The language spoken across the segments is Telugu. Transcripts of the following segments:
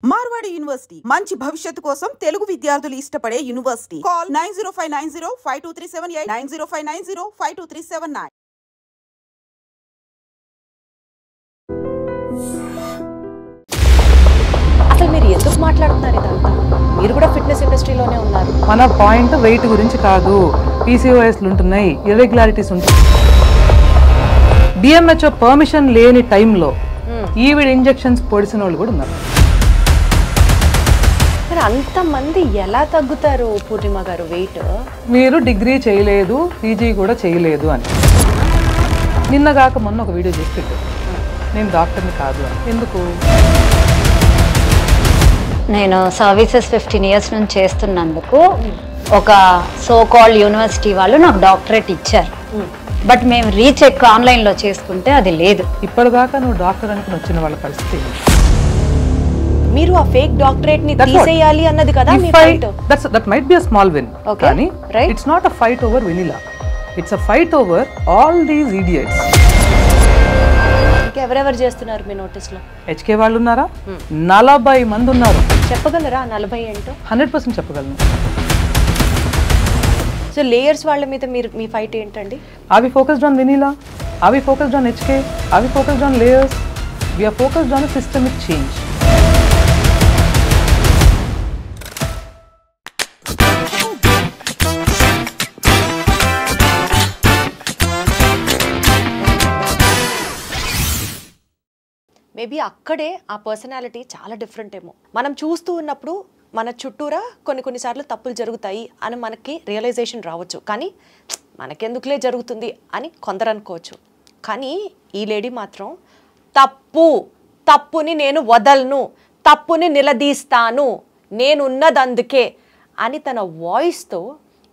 మార్వాడి యూనివర్సిటీ మంచి భవిష్యత్తు కోసం తెలుగు విద్యార్థులు ఇష్టపడే యూనివర్సిటీ. కాల్ 9059052378 9059052379. అసలు మీరు ఎందుకు మాట్లాడుతున్నారు ఇదంతా? మీరు కూడా ఫిట్నెస్ ఇండస్ట్రీలోనే ఉన్నారు. మన పాయింట్ వెయిట్ గురించి కాదు, పీసీఓఎస్లు ఉంటున్నాయి, ఇర్రెగ్యులారిటీస్ ఉంటాయి. డిఎంహెచ్ఓ పర్మిషన్ లేని టైంలో ఈవిడ్ ఇంజెక్షన్స్ పొడిసిన వాళ్ళు కూడా ఉన్నారు. అంతమంది ఎలా తగ్గుతారు పూర్ణిమ గారు వెయిట్? మీరు డిగ్రీ చేయలేదు, పీజీ కూడా చేయలేదు అని. నిన్నగాక మొన్న ఒక వీడియో చేసి పెట్టారు, నేను డాక్టర్ని కాదు అని. ఎందుకు? నేను సర్వీసెస్ 15 years నుంచి చేస్తున్నందుకు ఒక సో కాల్డ్ యూనివర్సిటీ వాళ్ళు నాకు డాక్టరేట్ ఇచ్చారు. బట్ మేము రీచెక్ ఆన్లైన్లో చేసుకుంటే అది లేదు. ఇప్పటిదాకా నువ్వు డాక్టర్ అనుకుని వచ్చిన వాళ్ళ పరిస్థితి. మీరు ఆ ఫేక్ డాక్టరేట్ ని తీసేయాలి అన్నది కదా మీ fight. That might be a small win, కానీ it's not a fight over vanilla, it's a fight over all these idiots. ఎవరెవరు చేస్తున్నారు మీ నోటీస్ లో? హెచ్కే వాళ్ళు ఉన్నారా? 40 మంది ఉన్నారు. చెప్పగలరా 40 ఏంటో? 100% చెప్పగలను. సో లేయర్స్ వాళ్ళ మీద మీరు మీ ఫైట్ ఏంటండి? Are we focused on vanilla? Are we focused on HK? Are we focused on layers? We are focused on a systemic change. Maybe అక్కడే ఆ పర్సనాలిటీ చాలా డిఫరెంట్ ఏమో. మనం చూస్తూ ఉన్నప్పుడు మన చుట్టూరా కొన్నిసార్లు తప్పులు జరుగుతాయి అని మనకి రియలైజేషన్ రావచ్చు, కానీ మనకెందుకులే జరుగుతుంది అని కొందరు అనుకోవచ్చు. కానీ ఈ లేడీ మాత్రం తప్పుని నేను వదలను, తప్పుని నిలదీస్తాను, నేనున్నది అందుకే అని తన వాయిస్తో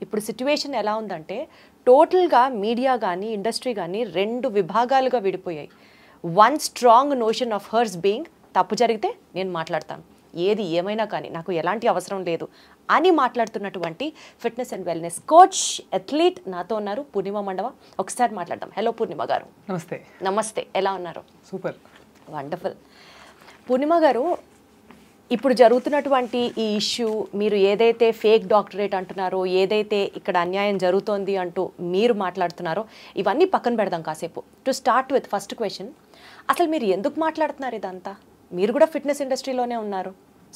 ఇప్పుడు సిచ్యువేషన్ ఎలా ఉందంటే టోటల్గా మీడియా కానీ ఇండస్ట్రీ కానీ 2 విభాగాలుగా విడిపోయాయి. One strong notion of hers being తప్పు జరిగితే నేను మాట్లాడతాను, ఏది ఏమైనా కానీ నాకు ఎలాంటి అవసరం లేదు అని మాట్లాడుతున్నటువంటి fitness and wellness coach athlete నాతో ఉన్నారు, పూర్ణిమ మండవ. ఒకసారి మాట్లాడదాం. హలో పూర్ణిమ గారు. నమస్తే. నమస్తే, ఎలా ఉన్నారు? Super, wonderful. పూర్ణిమ గారు, ఇప్పుడు జరుగుతున్నటువంటి ఈ ఇష్యూ, మీరు ఏదైతే ఫేక్ డాక్టరేట్ అంటున్నారో, ఏదైతే ఇక్కడ అన్యాయం జరుగుతోంది అంటూ మీరు మాట్లాడుతున్నారో, ఇవన్నీ పక్కన పెడదాం కాసేపు. To start with first question, అసలు మీరు ఎందుకు మాట్లాడుతున్నారు ఇదంతా? మీరు కూడా ఫిట్నెస్ ఇండస్ట్రీలోనే ఉన్నారు,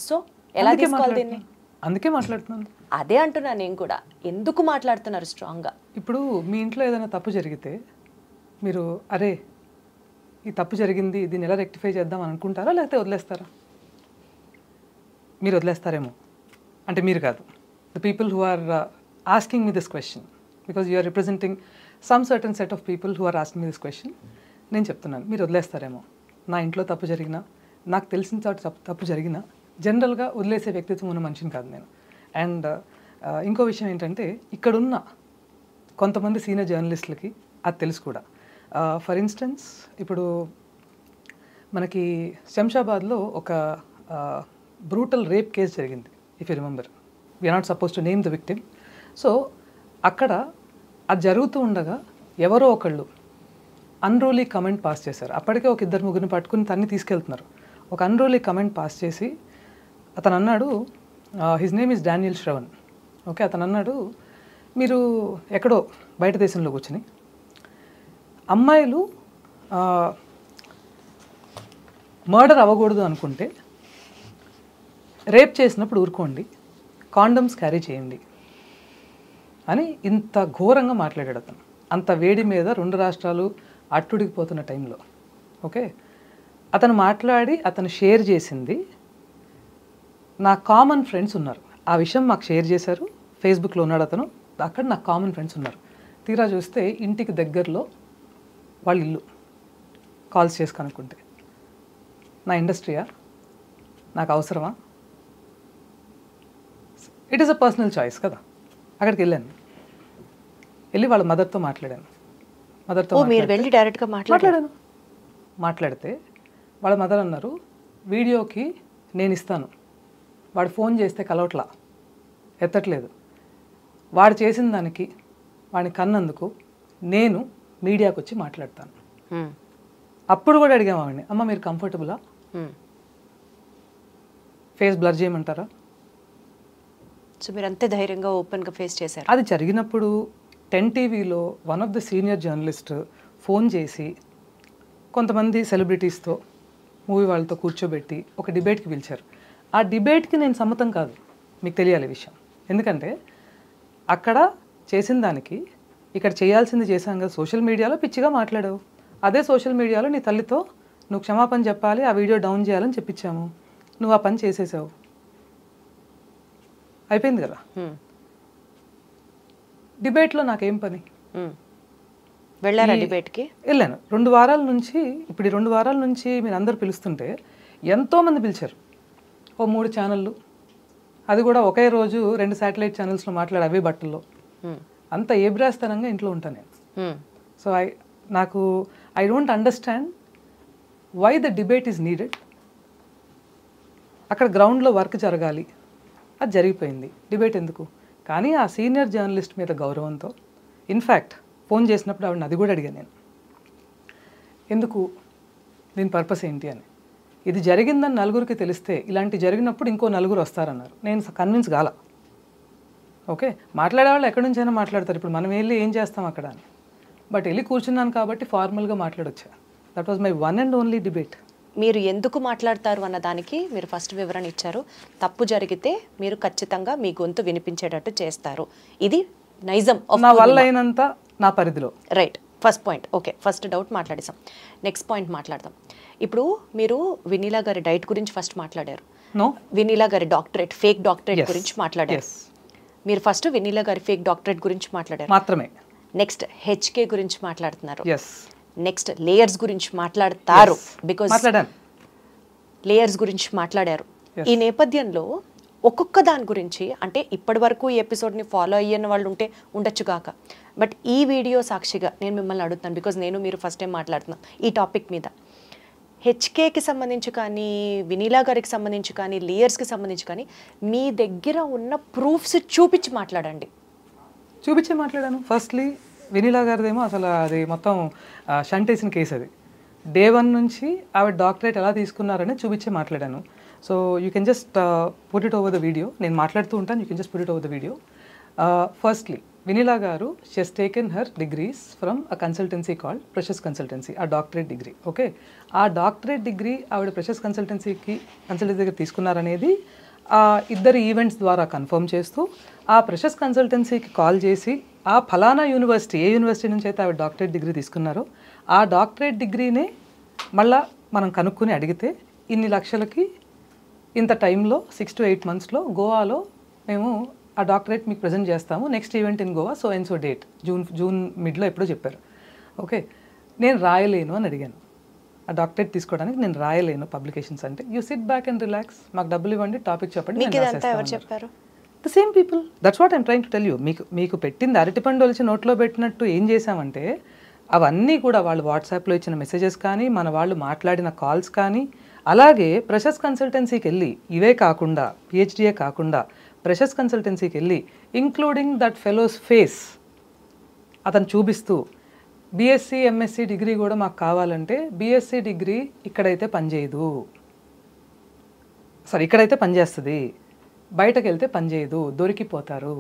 సో ఎలా తీసుకోవాలి దీన్ని? అందుకే మాట్లాడుతున్నాను. అదే అంటున్నా నేను కూడా, ఎందుకు మాట్లాడుతున్నారు స్ట్రాంగ్గా? ఇప్పుడు మీ ఇంట్లో ఏదైనా తప్పు జరిగితే మీరు అరే ఈ తప్పు జరిగింది, దీన్ని ఎలా రెక్టిఫై చేద్దాం అని అనుకుంటారా, లేకపోతే వదిలేస్తారా? మీరు వదిలేస్తారేమో. అంటే మీరు కాదు, the people who are asking me this question, because you are representing some certain set of people who are asking me this question. నేను చెప్తున్నాను, మీరు వదిలేస్తారేమో. నా ఇంట్లో తప్పు జరిగినా, నాకు తెలిసిన చోట తప్పు జరిగినా జనరల్గా వదిలేసే వ్యక్తిత్వం ఉన్న మనిషిని కాదు నేను. అండ్ ఇంకో విషయం ఏంటంటే, ఇక్కడున్న కొంతమంది సీనియర్ జర్నలిస్టులకి అది తెలుసు కూడా. ఫర్ ఇన్స్టెన్స్, ఇప్పుడు మనకి శంషాబాద్లో ఒక బ్రూటల్ రేప్ కేసు జరిగింది, if you remember. We're not suppose to name the victim. So అక్కడ అది జరుగుతూ ఉండగా ఎవరో ఒకళ్ళు అన్రోలీ కమెంట్ పాస్ చేశారు. అప్పటికే ఒక 2-3 పట్టుకుని తన్ని తీసుకెళ్తున్నారు. ఒక అన్రోలీ కమెంట్ పాస్ చేసి అతను అన్నాడు, his name is Daniel Shravan. Okay, అతను అన్నాడు, మీరు ఎక్కడో బయట దేశంలో కూర్చుని అమ్మాయిలు మర్డర్ అవ్వకూడదు అనుకుంటే రేప్ చేసినప్పుడు ఊరుకోండి, కాండమ్స్ క్యారీ చేయండి అని ఇంత ఘోరంగా మాట్లాడాడు అతను. అంత వేడి మీద 2 రాష్ట్రాలు అట్టుడికిపోతున్న టైంలో. ఓకే, అతను మాట్లాడి అతను షేర్ చేసింది నా కామన్ ఫ్రెండ్స్ ఉన్నారు. ఆ విషయం మాకు షేర్ చేశారు, ఫేస్బుక్లో ఉన్నాడు అతను, అక్కడ నాకు కామన్ ఫ్రెండ్స్ ఉన్నారు. తీరా చూస్తే ఇంటికి దగ్గరలో వాళ్ళ ఇల్లు. కాల్స్ చేసి కనుక్కుంటే నా ఇండస్ట్రీయా, నాకు అవసరమా? It is a personal choice కదా. అక్కడికి వెళ్ళాను, వెళ్ళి వాళ్ళ మదర్తో మాట్లాడాను. మదర్తో వెళ్ళి డైరెక్ట్గా మాట్లాడాను. మాట్లాడితే వాళ్ళ మదర్ అన్నారు, వీడియోకి నేను ఇస్తాను, వాడు ఫోన్ చేస్తే కలవట్లా, ఎత్తట్లేదు, వాడు చేసిన దానికి వాడిని కన్నందుకు నేను మీడియాకి వచ్చి మాట్లాడతాను. అప్పుడు కూడా అడిగాము ఆవిడని, అమ్మ మీరు కంఫర్టబులా? ఫేస్ బ్లర్ చేయమంటారా? సో మీరు అంతే ధైర్యంగా ఓపెన్గా ఫేస్ చేశారు. అది జరిగినప్పుడు 10 టీవీలో one of the senior journalist phone చేసి కొంతమంది సెలబ్రిటీస్తో మూవీ వాళ్ళతో కూర్చోబెట్టి ఒక డిబేట్కి పిలిచారు. ఆ డిబేట్కి నేను సమ్మతం కాదు, మీకు తెలియాలి విషయం. ఎందుకంటే అక్కడ చేసిన దానికి ఇక్కడ చేయాల్సింది చేశాం కదా. సోషల్ మీడియాలో పిచ్చిగా మాట్లాడావు, అదే సోషల్ మీడియాలో నీ తల్లితో నువ్వు క్షమాపణ చెప్పాలి, ఆ వీడియో డౌన్ చేయాలని చెప్పించాము, నువ్వు ఆ పని చేసేసావు, అయిపోయింది కదా. డిబేట్లో నాకేం పని? వెళ్ళారా డిబేట్కి? వెళ్ళాను. 2 వారాల నుంచి, ఇప్పుడు ఈ 2 వారాల నుంచి మీరు అందరు పిలుస్తుంటే ఎంతోమంది పిలిచారు. ఓ 3 ఛానళ్ళు, అది కూడా ఒకే రోజు 2 శాటిలైట్ ఛానల్స్లో మాట్లాడే అవే బట్టల్లో, అంత ఏబ్రాస్తనంగా ఇంట్లో ఉంటాను నేను. So I don't understand why the debate is needed. అక్కడ గ్రౌండ్లో వర్క్ జరగాలి, అది జరిగిపోయింది, డిబేట్ ఎందుకు? కానీ ఆ సీనియర్ జర్నలిస్ట్ మీద గౌరవంతో, ఇన్ఫ్యాక్ట్ ఫోన్ చేసినప్పుడు ఆవిడని అది కూడా అడిగాను నేను, ఎందుకు, దీని పర్పస్ ఏంటి అని. ఇది జరిగిందని నలుగురికి తెలిస్తే ఇలాంటి జరిగినప్పుడు ఇంకో 4 వస్తారన్నారు. నేను కన్విన్స్ కాల. ఓకే, మాట్లాడేవాళ్ళు ఎక్కడి నుంచైనా మాట్లాడతారు, ఇప్పుడు మనం వెళ్ళి ఏం చేస్తాం అక్కడ అని. బట్ వెళ్ళి కూర్చున్నాను కాబట్టి ఫార్మల్గా మాట్లాడొచ్చా. That was my one and only debate. మీరు ఎందుకు మాట్లాడతారు అన్న దానికి మీరు ఫస్ట్ వివరణ ఇచ్చారు. తప్పు జరిగితే మీరు ఖచ్చితంగా మీ గొంతు వినిపించేటట్టు చేస్తారు, ఇది నైజం నా వల్ల అయినంత నా పరిధిలో. Right, first point. Okay, first doubt మాట్లాడేసాం. నెక్స్ట్ పాయింట్ మాట్లాడదాం. ఇప్పుడు మీరు వినీలా గారి డైట్ గురించి ఫస్ట్ మాట్లాడారు. వినీలా గారి డాక్టరేట్, ఫేక్ డాక్టరేట్ గురించి మాట్లాడారు. మీరు ఫస్ట్ వినీలా గారి ఫేక్ డాక్టరేట్ గురించి మాట్లాడారు మాత్రమే. నెక్స్ట్ హెచ్కే గురించి మాట్లాడుతున్నారు. yes నెక్స్ట్ లేయర్స్ గురించి మాట్లాడతారు, బికాజ్ లేయర్స్ గురించి మాట్లాడారు. ఈ నేపథ్యంలో ఒక్కొక్క దాని గురించి, అంటే ఇప్పటి వరకు ఈ ఎపిసోడ్ని ఫాలో అయ్యని వాళ్ళు ఉంటే ఉండొచ్చు కాక, బట్ ఈ వీడియో సాక్షిగా నేను మిమ్మల్ని అడుగుతాను, బికాజ్ నేను మీరు ఫస్ట్ టైం మాట్లాడుతున్నాం ఈ టాపిక్ మీద. హెచ్కేకి సంబంధించి కానీ, వినీలా గారికి సంబంధించి కానీ, లేయర్స్కి సంబంధించి కానీ మీ దగ్గర ఉన్న ప్రూఫ్స్ చూపించి మాట్లాడండి. చూపించే మాట్లాడాను. ఫస్ట్లీ వినీలా గారిదేమో అసలు అది మొత్తం షంట్ వేసిన కేసు. అది డే 1 నుంచి ఆవిడ డాక్టరేట్ ఎలా తీసుకున్నారని చూపించే మాట్లాడాను. So you can just put it over the video. నేను మాట్లాడుతూ ఉంటాను, you can just put it over the video. Firstly Vineela garu, she has taken her degrees from a consultancy called precious consultancy, a doctorate degree. Okay, a doctorate degree ఆవిడ ప్రెషస్ కన్సల్టెన్సీ దగ్గర తీసుకున్నారనేది ఇద్దరు ఈవెంట్స్ ద్వారా కన్ఫర్మ్ చేస్తూ, ఆ ప్రెషస్ కన్సల్టెన్సీకి కాల్ చేసి ఆ ఫలానా యూనివర్సిటీ, ఏ యూనివర్సిటీ నుంచి అయితే ఆవిడ డాక్టరేట్ డిగ్రీ తీసుకున్నారో ఆ డాక్టరేట్ డిగ్రీనే మళ్ళీ మనం కనుక్కొని అడిగితే, ఇన్ని లక్షలకి ఇంత టైంలో 6 to 8 monthsలో గోవాలో మేము ఆ డాక్టరేట్ మీకు ప్రజెంట్ చేస్తాము, next event in Goa, so and so date, June మిడ్లో ఎప్పుడో చెప్పారు. ఓకే, నేను రాయలేను అని అడిగాను. ఆ డాక్టరేట్ తీసుకోవడానికి నేను రాయలేను పబ్లికేషన్స్ అంటే. You SIT back and relax, మాకు డబ్బులు ఇవ్వండి, టాపిక్ చెప్పండి. The same people, that's what I'm trying to tell you. మీకు పెట్టింది అరటిపండు వచ్చి నోట్లో పెట్టినట్టు ఏం చేశామంటే, అవన్నీ కూడా వాళ్ళు వాట్సాప్లో ఇచ్చిన మెసేజెస్ కానీ, మన వాళ్ళు మాట్లాడిన కాల్స్ కానీ, అలాగే ప్రెషస్ కన్సల్టెన్సీకి వెళ్ళి, ఇవే కాకుండా పిహెచ్డియే కాకుండా ప్రెషస్ కన్సల్టెన్సీకి వెళ్ళి ఇంక్లూడింగ్ దట్ ఫెలోస్ ఫేస్ అతను చూపిస్తూ, బీఎస్సీ ఎంఎస్సీ డిగ్రీ కూడా మాకు కావాలంటే, బీఎస్సీ డిగ్రీ ఇక్కడైతే పనిచేయదు, ఇక్కడైతే పనిచేస్తుంది, బయటకు వెళ్తే పనిచేయదు, దొరికిపోతారు,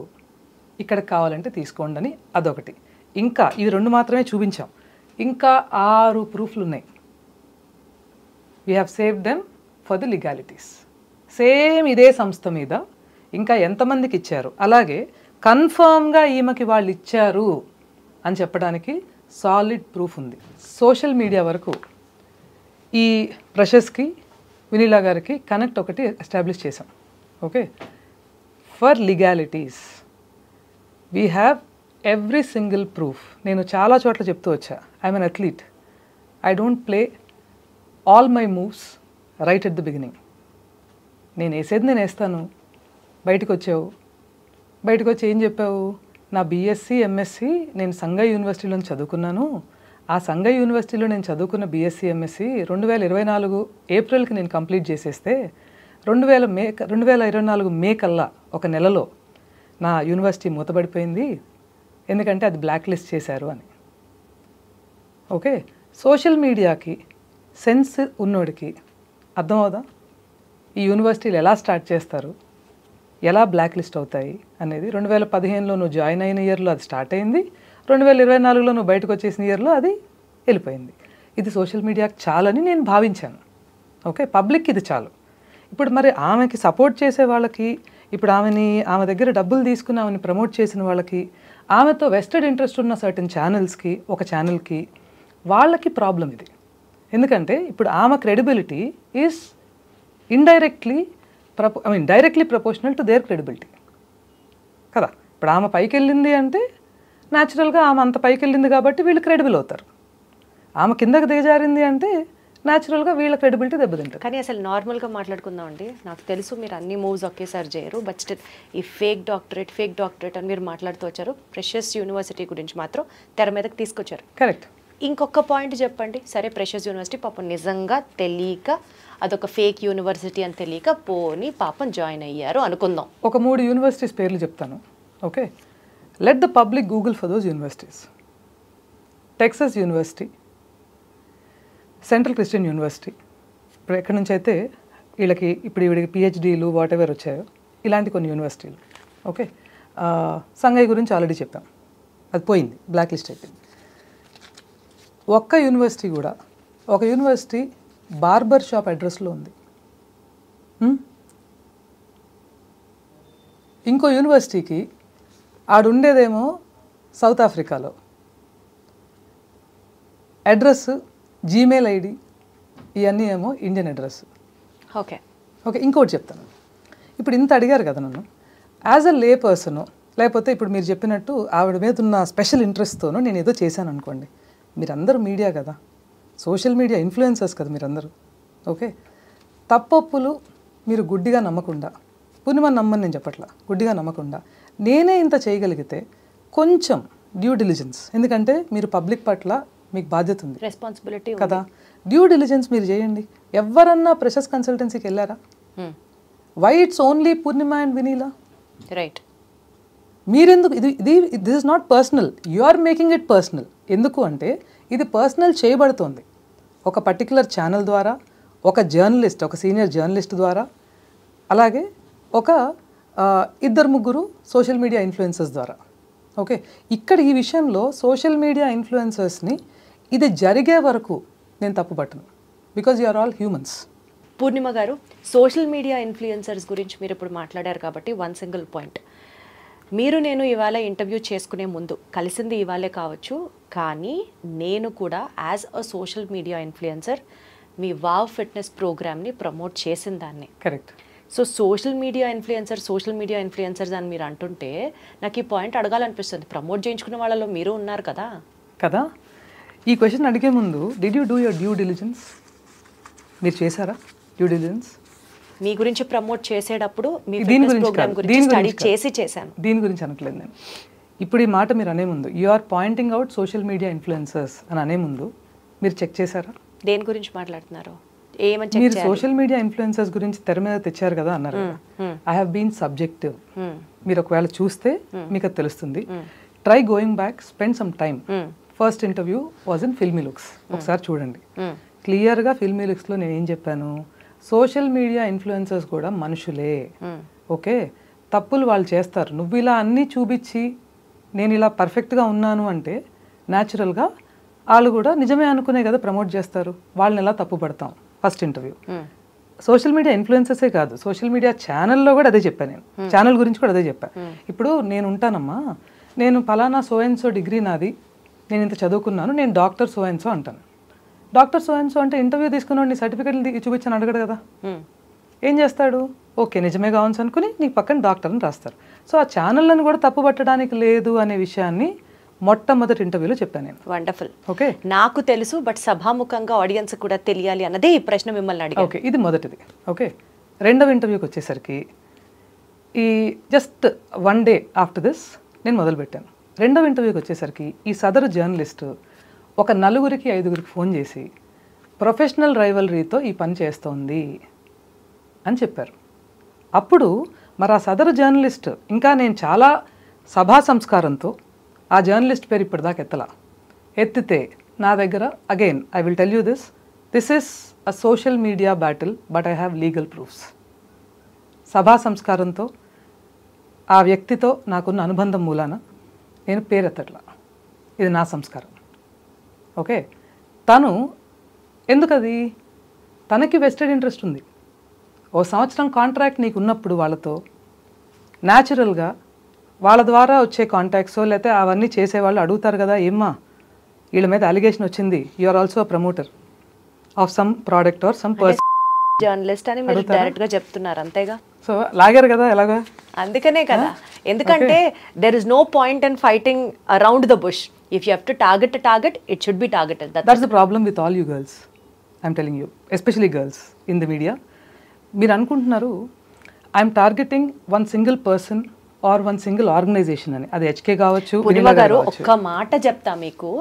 ఇక్కడికి కావాలంటే తీసుకోండి అని అదొకటి. ఇంకా ఇవి 2 మాత్రమే చూపించాం, ఇంకా 6 ప్రూఫ్లు ఉన్నాయి. We have saved them for the legalities. Same ఇదే సంస్థ మీద ఇంకా ఎంతమందికి ఇచ్చారు, అలాగే కన్ఫర్మ్గా ఈమెకి వాళ్ళు ఇచ్చారు అని చెప్పడానికి సాలిడ్ ప్రూఫ్ ఉంది. సోషల్ మీడియా వరకు ఈ ప్రెషస్కి, వినీలా గారికి కనెక్ట్ ఒకటి ఎస్టాబ్లిష్ చేసాం. Okay, for legalities we have every single proof. నేను చాలా చోట్ల చెప్తూ వచ్చా, I'm an athlete, I don't play all my moves right at the beginning. నేను వేసేది నేను వేస్తాను. బయటకు వచ్చి ఏం చెప్పావు, నా బీఎస్సీ ఎంఎస్సీ నేను సంఘ యూనివర్సిటీలో చదువుకున్నాను, ఆ సంఘ యూనివర్సిటీలో నేను చదువుకున్న బీఎస్సీ ఎంఎస్సీ 2024 ఏప్రిల్కి నేను కంప్లీట్ చేసేస్తే 2024 మే కల్లా, ఒక నెలలో నా యూనివర్సిటీ మూతపడిపోయింది, ఎందుకంటే అది బ్లాక్ లిస్ట్ చేశారు అని. ఓకే, సోషల్ మీడియాకి సెన్స్ ఉన్నోడికి అర్థమవుదా? ఈ యూనివర్సిటీలు ఎలా స్టార్ట్ చేస్తారు, ఎలా బ్లాక్ లిస్ట్ అవుతాయి అనేది 2015లో నువ్వు జాయిన్ అయిన ఇయర్లో అది స్టార్ట్ అయింది, 2024లో నువ్వు బయటకు వచ్చేసిన ఇయర్లో అది వెళ్ళిపోయింది. ఇది సోషల్ మీడియాకి చాలని నేను భావించాను. ఓకే, పబ్లిక్ ఇది చాలు. ఇప్పుడు మరి ఆమెకి సపోర్ట్ చేసే వాళ్ళకి, ఇప్పుడు ఆమె దగ్గర డబ్బులు తీసుకుని ఆమెని ప్రమోట్ చేసిన వాళ్ళకి, ఆమెతో వెస్టెడ్ ఇంట్రెస్ట్ ఉన్న సర్టన్ ఛానల్స్కి, ఒక ఛానల్కి, వాళ్ళకి ప్రాబ్లం ఇది. ఎందుకంటే ఇప్పుడు ఆమె credibility is directly proportional to their credibility కదా. ఇప్పుడు ఆమె పైకి వెళ్ళింది అంటే న్యాచురల్గా ఆమె అంత పైకి వెళ్ళింది కాబట్టి వీళ్ళు క్రెడిబుల్ అవుతారు. ఆమె కిందకి దిగజారింది అంటే న్యాచురల్గా వీళ్ళ క్రెడిబిలిటీ దెబ్బతింటారు. కానీ అసలు నార్మల్గా మాట్లాడుకుందాం అండి, నాకు తెలుసు మీరు అన్ని మూవ్స్ ఒకేసారి చేయరు, బట్ స్టిల్ ఈ ఫేక్ డాక్టరేట్ అని మీరు మాట్లాడుతూ వచ్చారు. ప్రెషియస్ యూనివర్సిటీ గురించి మాత్రం తెర మీదకి తీసుకొచ్చారు. కరెక్ట్. ఇంకొక పాయింట్ చెప్పండి. సరే, ప్రెషియస్ యూనివర్సిటీ పాపం నిజంగా తెలియక అదొక ఫేక్ యూనివర్సిటీ అని తెలియక పోని పాపం జాయిన్ అయ్యారు అనుకుందాం. ఒక 3 యూనివర్సిటీస్ పేర్లు చెప్తాను. Okay, let the public Google for those universities. Texas university, central Christian university, ఇప్పుడు ఎక్కడి నుంచి అయితే వీళ్ళకి పిహెచ్డీలు వాట్ ఎవర్ వచ్చాయో ఇలాంటి కొన్ని యూనివర్సిటీలు. ఓకే, సంగయ్య గురించి ఆల్రెడీ చెప్పాం, అది పోయింది, బ్లాక్ లిస్ట్ అయిపోయింది. ఒక్క యూనివర్సిటీ బార్బర్ షాప్ అడ్రస్లో ఉంది. ఇంకో యూనివర్సిటీకి ఆడుండేదేమో సౌత్ ఆఫ్రికాలో, అడ్రస్, జీమెయిల్ ఐడి ఇవన్నీ ఏమో ఇండియన్ అడ్రస్. ఓకే, ఇంకోటి చెప్తాను. ఇప్పుడు ఇంత అడిగారు కదా నన్ను, యాజ్ అ లే పర్సన్, లేకపోతే ఇప్పుడు మీరు చెప్పినట్టు ఆవిడ మీద ఉన్న స్పెషల్ ఇంట్రెస్ట్తోనూ నేను ఏదో చేశాను అనుకోండి. మీరందరూ మీడియా కదా, సోషల్ మీడియా ఇన్ఫ్లుయెన్సర్స్ కదా మీరందరూ. ఓకే, తప్పొప్పులు మీరు గుడ్డిగా నమ్మకుండా, పునిమని నమ్మని నేను చెప్పట్లా, గుడ్డిగా నమ్మకుండా నేనే ఇంత చేయగలిగితే కొంచెం డ్యూ డిలిజెన్స్, ఎందుకంటే మీరు పబ్లిక్ పట్ల మీకు బాధ్యత ఉంది, రెస్పాన్సిబిలిటీ కదా. డ్యూ డిలిజెన్స్ మీరు చేయండి. ఎవరన్నా ప్రెషర్స్ కన్సల్టెన్సీకి వెళ్ళారా? Why it's only Purnima and Vineela? Right. మీరెందుకు this is not personal, you are making it personal. ఎందుకు అంటే ఇది పర్సనల్ చేయబడుతోంది ఒక పర్టికులర్ ఛానల్ ద్వారా, ఒక జర్నలిస్ట్, ఒక సీనియర్ జర్నలిస్ట్ ద్వారా, అలాగే ఒక 2-3 సోషల్ మీడియా ఇన్ఫ్లుయెన్సర్స్ ద్వారా. ఓకే, ఇక్కడ ఈ విషయంలో సోషల్ మీడియా ఇన్ఫ్లుయెన్సర్స్ని ఇది జరిగే వరకు నేను తప్పుపట్టను, because you are all humans. Purnima garu, social media influencers గురించి మీరు ఇప్పుడు మాట్లాడారు కాబట్టి వన్ సింగిల్ పాయింట్. మీరు నేను ఇవాళ ఇంటర్వ్యూ చేసుకునే ముందు కలిసింది ఇవాళే కావచ్చు, కానీ నేను కూడా as a social media influencer me wow fitness ప్రోగ్రామ్ని ప్రమోట్ చేసిన దాన్ని. Correct. So social media influencers అని మీరు అంటుంటే నాకు ఈ పాయింట్ అడగాలనిపిస్తుంది. ప్రమోట్ చేయించుకున్న వాళ్ళలో మీరు ఉన్నారు కదా. ఈ క్వశ్చన్ అడిగే ముందు did you do your due diligence? మీరు చేశారా డ్యూ డిలిజెన్స్? మీ గురించి ప్రమోట్ చేసేటప్పుడు మీ ఫిట్నెస్ ప్రోగ్రామ్ గురించి స్టడీ చేశాను. దీని గురించి అనట్లేదు నేను. ఇప్పుడు ఈ మాట మీరు అనే ముందు, you are pointing out social media influencers అని అనే ముందు మీరు చెక్ చేశారా? దేని గురించి మాట్లాడుతున్నారు? మీరు సోషల్ మీడియా ఇన్ఫ్లుయెన్సర్స్ గురించి తెర మీద తెచ్చారు కదా అన్నారు. I have been subjective. మీరు ఒకవేళ చూస్తే మీకు అది తెలుస్తుంది. Try going back, spend some time. First interview was in filmy looks, ఒకసారి చూడండి. క్లియర్గా ఫిల్మీ లుక్స్లో నేను ఏం చెప్పాను, సోషల్ మీడియా ఇన్ఫ్లుయెన్సర్స్ కూడా మనుషులే. ఓకే, తప్పులు వాళ్ళు చేస్తారు. నువ్వు ఇలా అన్నీ చూపించి నేను ఇలా పర్ఫెక్ట్గా ఉన్నాను అంటే న్యాచురల్గా వాళ్ళు కూడా నిజమే అనుకునే కదా ప్రమోట్ చేస్తారు. వాళ్ళని ఎలా తప్పు పడతాం? ఫస్ట్ ఇంటర్వ్యూ సోషల్ మీడియా ఇన్ఫ్లుయెన్సర్సే కాదు, సోషల్ మీడియా ఛానల్లో కూడా అదే చెప్పాను నేను. ఛానల్ గురించి కూడా అదే చెప్పాను. ఇప్పుడు నేను ఉంటానమ్మా, నేను ఫలానా సో అండ్ సో డిగ్రీ నాది, నేను ఇంత చదువుకున్నాను, నేను డాక్టర్ సో అండ్ సో అంటాను. డాక్టర్ సో అండ్ సో అంటే ఇంటర్వ్యూ తీసుకున్నాడు నీ సర్టిఫికేట్లు చూపించాను అడగడు కదా. ఏం చేస్తాడు? ఓకే నిజమే కావచ్చు అనుకుని నీకు పక్కన డాక్టర్ అని రాస్తారు. సో ఆ ఛానళ్ళను కూడా తప్పు పట్టడానికి లేదు అనే విషయాన్ని మొట్టమొదటి ఇంటర్వ్యూలో చెప్పాను నేను. వండర్ఫుల్. ఓకే, నాకు తెలుసు, బట్ సభాముఖంగా ఆడియన్స్ కూడా తెలియాలి అన్నదే ఈ ప్రశ్న మిమ్మల్ని అడిగాను. ఓకే, ఇది మొదటిది. ఓకే, రెండవ ఇంటర్వ్యూకి వచ్చేసరికి ఈ జస్ట్ 1 day ఆఫ్టర్ దిస్ నేను మొదలుపెట్టాను. రెండవ ఇంటర్వ్యూకి వచ్చేసరికి ఈ సదరు జర్నలిస్ట్ ఒక 4-5 ఫోన్ చేసి ప్రొఫెషనల్ రైవలరీతో ఈ పని చేస్తోంది అని చెప్పారు. అప్పుడు మరి ఆ సదరు జర్నలిస్ట్, ఇంకా నేను చాలా సభా సంస్కారంతో ఆ జర్నలిస్ట్ పేరు ఇప్పటిదాకా ఎత్తితే నా దగ్గర again I will tell you this is a social media battle but I have legal proofs. సభా సంస్కారంతో ఆ వ్యక్తితో నాకున్న అనుబంధం మూలాన నేను పేరెత్తట్లా. ఇది నా సంస్కారం. ఓకే, తను ఎందుకది, తనకి వెస్టెడ్ ఇంట్రెస్ట్ ఉంది. ఓ సంవత్సరం కాంట్రాక్ట్ నీకు ఉన్నప్పుడు వాళ్ళతో న్యాచురల్గా వాళ్ళ ద్వారా వచ్చే కాంటాక్ట్స్ లేకపోతే అవన్నీ చేసేవాళ్ళు అడుగుతారు కదా, ఏమ్మా వీళ్ళ మీద అలిగేషన్ వచ్చింది, you are also a promoter of some product or some person, journalist అని మీరు డైరెక్ట్ గా చెప్తున్నారు అంతేగా. సో లాగారు కదా ఎలాగా. అందుకనే కదా, ఎందుకంటే there is no point in fighting around the bush. If you have to target a target, it should be targeted. That's the problem with all you girls. I'm telling you, especially girls in the media. మీరు అనుకుంటున్నారు I'm targeting one single person or one single organisation అని. అది హెచ్కే కావచ్చు. పూర్ణిమ గారు ఒక్క మాట చెప్తా మీకు,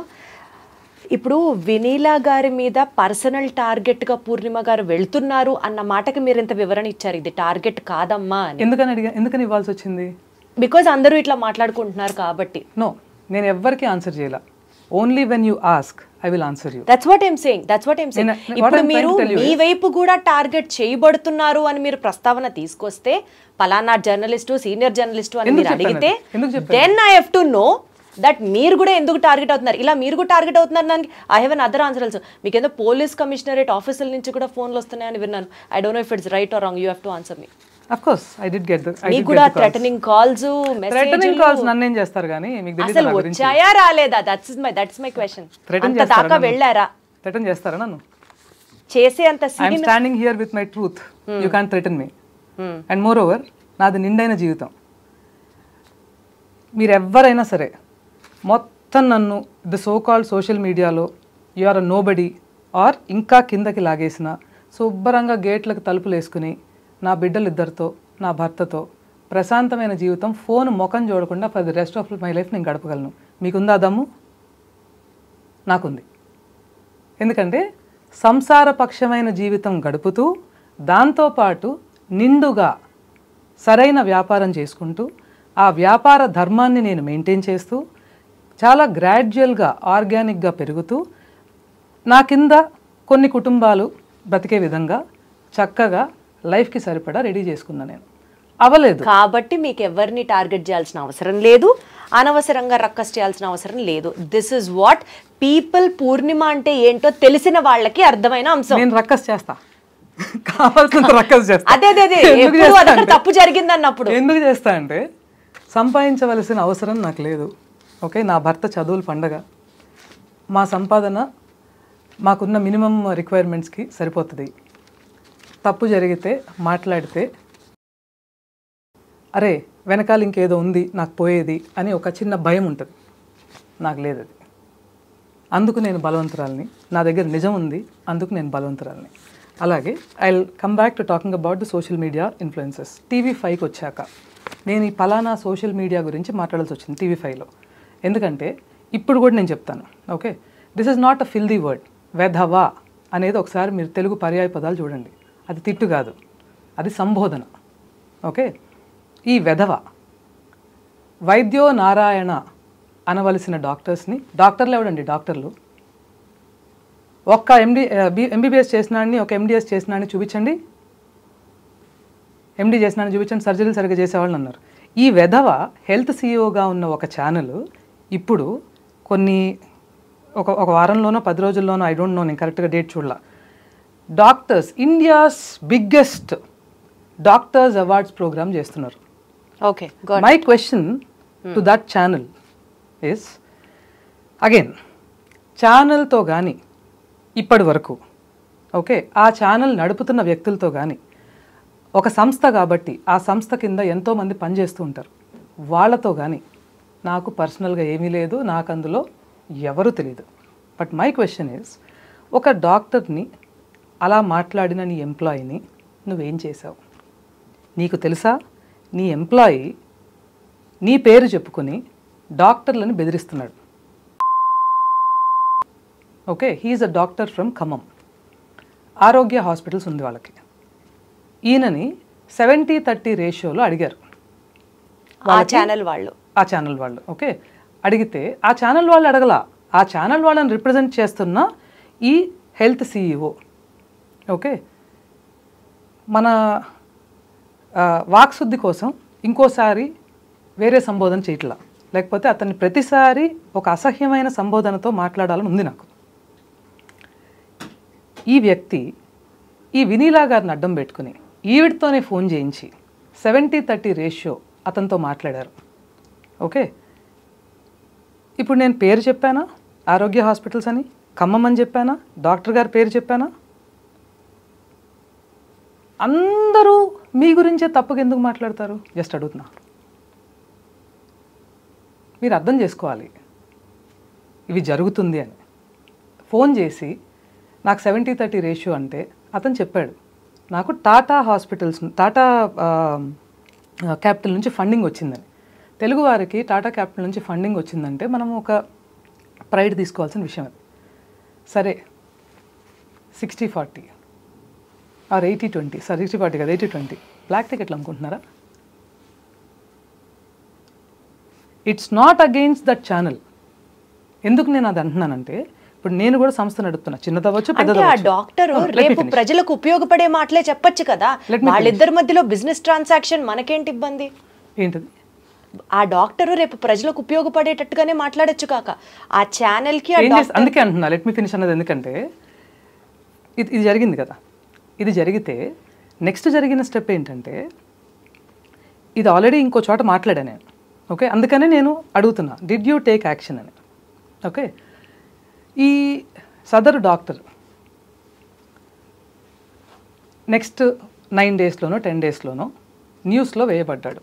ఇప్పుడు వినీలా గారి మీద పర్సనల్ టార్గెట్ గా పూర్ణిమ గారు వెళ్తున్నారు అన్న మాటకి మీరు ఇంత వివరణ ఇచ్చారు. ఇది టార్గెట్ కాదమ్మా అని. ఎందుకని ఇవ్వాల్సి వచ్చింది? బికాజ్ అందరూ ఇట్లా మాట్లాడుకుంటున్నారు కాబట్టి. నో, నేను ఎవ్వరికి ఆన్సర్ చేయాల. Only when you ask I will answer you. That's what I'm saying. ఇప్పుడు మీరు మీ వైపు కూడా టార్గెట్ చేయబడుతున్నారు అని మీరు ప్రస్తావన తీసుకొస్తే, పలానా జర్నలిస్టు, సీనియర్ జర్నలిస్టు అని మీరు అడిగితే, then I have to know that మీరు కూడా ఎందుకు టార్గెట్ అవుతున్నారు. ఇలా మీరు కూడా టార్గెట్ అవుతున్నారు దానికి I have an other answer also. మీకు ఏదో పోలీస్ కమిషనరేట్ ఆఫీసుల నుంచి కూడా ఫోన్లు వస్తున్నాయని విన్నాను. I don't no if it's right are wrong. You have to answer me. Of course, I did get the. మీకు కూడా థ్రెటనింగ్ కాల్స్, మెసేజ్లు. థ్రెటనింగ్ కాల్స్ నన్నేం చేస్తారు కానీ మీకు తెలియదు అసలు వచ్చాయా రాలేదా? That's my question. అంత దాకా వెళ్ళారా? థ్రెటన్ చేస్తారా నన్ను? చేసే అంత I am standing here with my truth. You can't threaten me. And more over, నాది నిండైన జీవితం. మీరు ఎవరైనా సరే మొత్తం నన్ను ద సో కాల్డ్ సోషల్ మీడియాలో you are a nobody or ఇంకా కిందకి లాగేసిన, శుభ్రంగా గేట్లకు తలుపులు వేసుకుని నా బిడ్డలు ఇద్దరితో, నా భర్తతో ప్రశాంతమైన జీవితం, ఫోన్ ముఖం చూడకుండా for the rest of my life నేను గడపగలను. మీకుందా దమ్ము? నాకుంది. ఎందుకంటే సంసారపక్షమైన జీవితం గడుపుతూ దాంతోపాటు నిండుగా సరైన వ్యాపారం చేసుకుంటూ ఆ వ్యాపార ధర్మాన్ని నేను మెయింటైన్ చేస్తూ చాలా గ్రాడ్యువల్గా ఆర్గానిక్గా పెరుగుతూ నా కింద కొన్ని కుటుంబాలు బ్రతికే విధంగా చక్కగా లైఫ్కి సరిపడా రెడీ చేసుకున్నా. నేను అవ్వలేదు కాబట్టి మీకు ఎవరిని టార్గెట్ చేయాల్సిన అవసరం లేదు, అనవసరంగా రక్కస్ చేయాల్సిన అవసరం లేదు. దిస్ ఇస్ వాట్ పీపుల్ పూర్ణిమ అంటే ఏంటో తెలిసిన వాళ్ళకి అర్థమైన అంశం. నేను రక్కస్ చేస్తా, కావాల్సినంత రక్కస్ చేస్తా. అదే తప్పు జరిగింది అన్నప్పుడు ఎందుకు చేస్తా అంటే సంపాదించవలసిన అవసరం నాకు లేదు. ఓకే, నా భర్త చదువుల పండగ, మా సంపాదన మాకున్న మినిమం రిక్వైర్మెంట్స్కి సరిపోతుంది. తప్పు జరిగితే మాట్లాడితే అరే వెనకాల ఇంకేదో ఉంది నాకు పోయేది అని ఒక చిన్న భయం ఉంటుంది. నాకు లేదు అది. అందుకు నేను బలవంతురాలని. నా దగ్గర నిజం ఉంది, అందుకు నేను బలవంతురాలని. అలాగే I will come back to talking about the social media influences. టీవీ5కి వచ్చాక నేను ఈ పలానా సోషల్ మీడియా గురించి మాట్లాడాల్సి వచ్చింది టీవీ5లో. ఎందుకంటే ఇప్పుడు కూడా నేను చెప్తాను. Okay, this is not a filthy word. వెధవా అనేది ఒకసారి మీరు తెలుగు పర్యాయ పదాలు చూడండి. అది తిట్టు కాదు, అది సంబోధన. ఓకే, ఈ వెధవ వైద్యో నారాయణ అనవలసిన డాక్టర్స్ని, డాక్టర్లు ఎవడండి డాక్టర్లు? ఒక్క ఎంబీబీఎస్ చేసినాడిని, ఒక ఎండిఎస్ చేసినాడిని చూపించండి, ఎండి చేసినాడిని చూపించండి, సర్జరీలు సరిగ్గా చేసేవాళ్ళని అన్నారు. ఈ వెధవ హెల్త్ సీఈఓగా ఉన్న ఒక ఛానల్ ఇప్పుడు ఒక వారంలోనో 10 రోజుల్లోనో, ఐ డోంట్ నో, నేను కరెక్ట్గా డేట్ చూడలా, doctors India's biggest doctors awards programme చేస్తున్నారు. Okay, my question to that channel is again, ఛానల్తో కానీ ఇప్పటి వరకు ఓకే ఆ ఛానల్ నడుపుతున్న వ్యక్తులతో కానీ, ఒక సంస్థ కాబట్టి ఆ సంస్థ కింద ఎంతోమంది పనిచేస్తూ ఉంటారు, వాళ్ళతో కానీ నాకు పర్సనల్గా ఏమీ లేదు, నాకు అందులో ఎవరు తెలియదు. బట్ మై క్వశ్చన్ ఈజ్, ఒక డాక్టర్ని అలా మాట్లాడిన నీ ఎంప్లాయీని నువ్వేం చేసావు? నీకు తెలుసా, నీ ఎంప్లాయీ నీ పేరు చెప్పుకొని డాక్టర్లను బెదిరిస్తున్నాడు. Okay, he's a doctor from Khammam. Arogya hospitals ఉంది వాళ్ళకి. ఈయనని 70-30 రేషియోలో అడిగారు ఆ ఛానల్ వాళ్ళు. ఓకే, అడిగితే ఆ ఛానల్ వాళ్ళు అడగల, ఆ ఛానల్ వాళ్ళని రిప్రజెంట్ చేస్తున్న ఈ హెల్త్ సీఈఓ. ఓకే, మన వాక్శుద్ధి కోసం ఇంకోసారి వేరే సంబోధన చేయట్లా, లేకపోతే అతన్ని ప్రతిసారి ఒక అసహ్యమైన సంబోధనతో మాట్లాడాలని ఉంది నాకు. ఈ వ్యక్తి ఈ వినీలా గారిని అడ్డం పెట్టుకుని ఈవిడతోనే ఫోన్ చేయించి 70-30 రేషియో అతనితో మాట్లాడారు. ఓకే, ఇప్పుడు నేను పేరు చెప్పానా, ఆరోగ్య హాస్పిటల్స్ అని, ఖమ్మం అని చెప్పానా, డాక్టర్ గారి పేరు చెప్పానా? అందరూ మీ గురించే తప్పుగా ఎందుకు మాట్లాడతారు? జస్ట్ అడుగుతున్నా. మీరు అర్థం చేసుకోవాలి ఇవి జరుగుతుంది అని. ఫోన్ చేసి నాకు 70-30 రేషియో అంటే అతను చెప్పాడు, నాకు టాటా హాస్పిటల్స్, టాటా క్యాపిటల్ నుంచి ఫండింగ్ వచ్చిందని. తెలుగు వారికి టాటా క్యాపిటల్ నుంచి ఫండింగ్ వచ్చిందంటే మనం ఒక ప్రైడ్ తీసుకోవాల్సిన విషయం అది. సరే 60-40 ఆర్ 80-20, సారీ 60-40 కదా, 80-20 బ్లాక్ టికెట్లు అమ్ముకుంటున్నారా? It's not against that channel. ఎందుకు నేను అది అంటున్నానంటే, ఇప్పుడు నేను కూడా సంస్థ నడుపుతున్నా, చిన్నదవచ్చు అంటే ఆ పెద్దదవచ్చు. డాక్టర్ రేపు ప్రజలకు ఉపయోగపడే మాటలే చెప్పొచ్చు కదా. వాళ్ళిద్దరి మధ్యలో బిజినెస్ ట్రాన్సాక్షన్ మనకేంటి ఇబ్బంది? ఏంటది? ఆ డాక్టర్ రేపు ప్రజలకు ఉపయోగపడేటట్టుగానే మాట్లాడొచ్చు కాక ఆ ఛానల్ కి అందుకే అంటున్నా లెట్ మీ ఫినిష్ అన్నది. ఎందుకంటే ఇది జరిగింది కదా, ఇది జరిగితే నెక్స్ట్ జరిగిన స్టెప్ ఏంటంటే, ఇది ఆల్రెడీ ఇంకో చోట మాట్లాడా నేను. ఓకే, అందుకనే నేను అడుగుతున్నా, డిడ్ యూ టేక్ యాక్షన్ అని. ఓకే, ఈ సదరు డాక్టర్ నెక్స్ట్ 9 డేస్లోనో 10 డేస్లోనో న్యూస్లో వేయబడ్డాడు.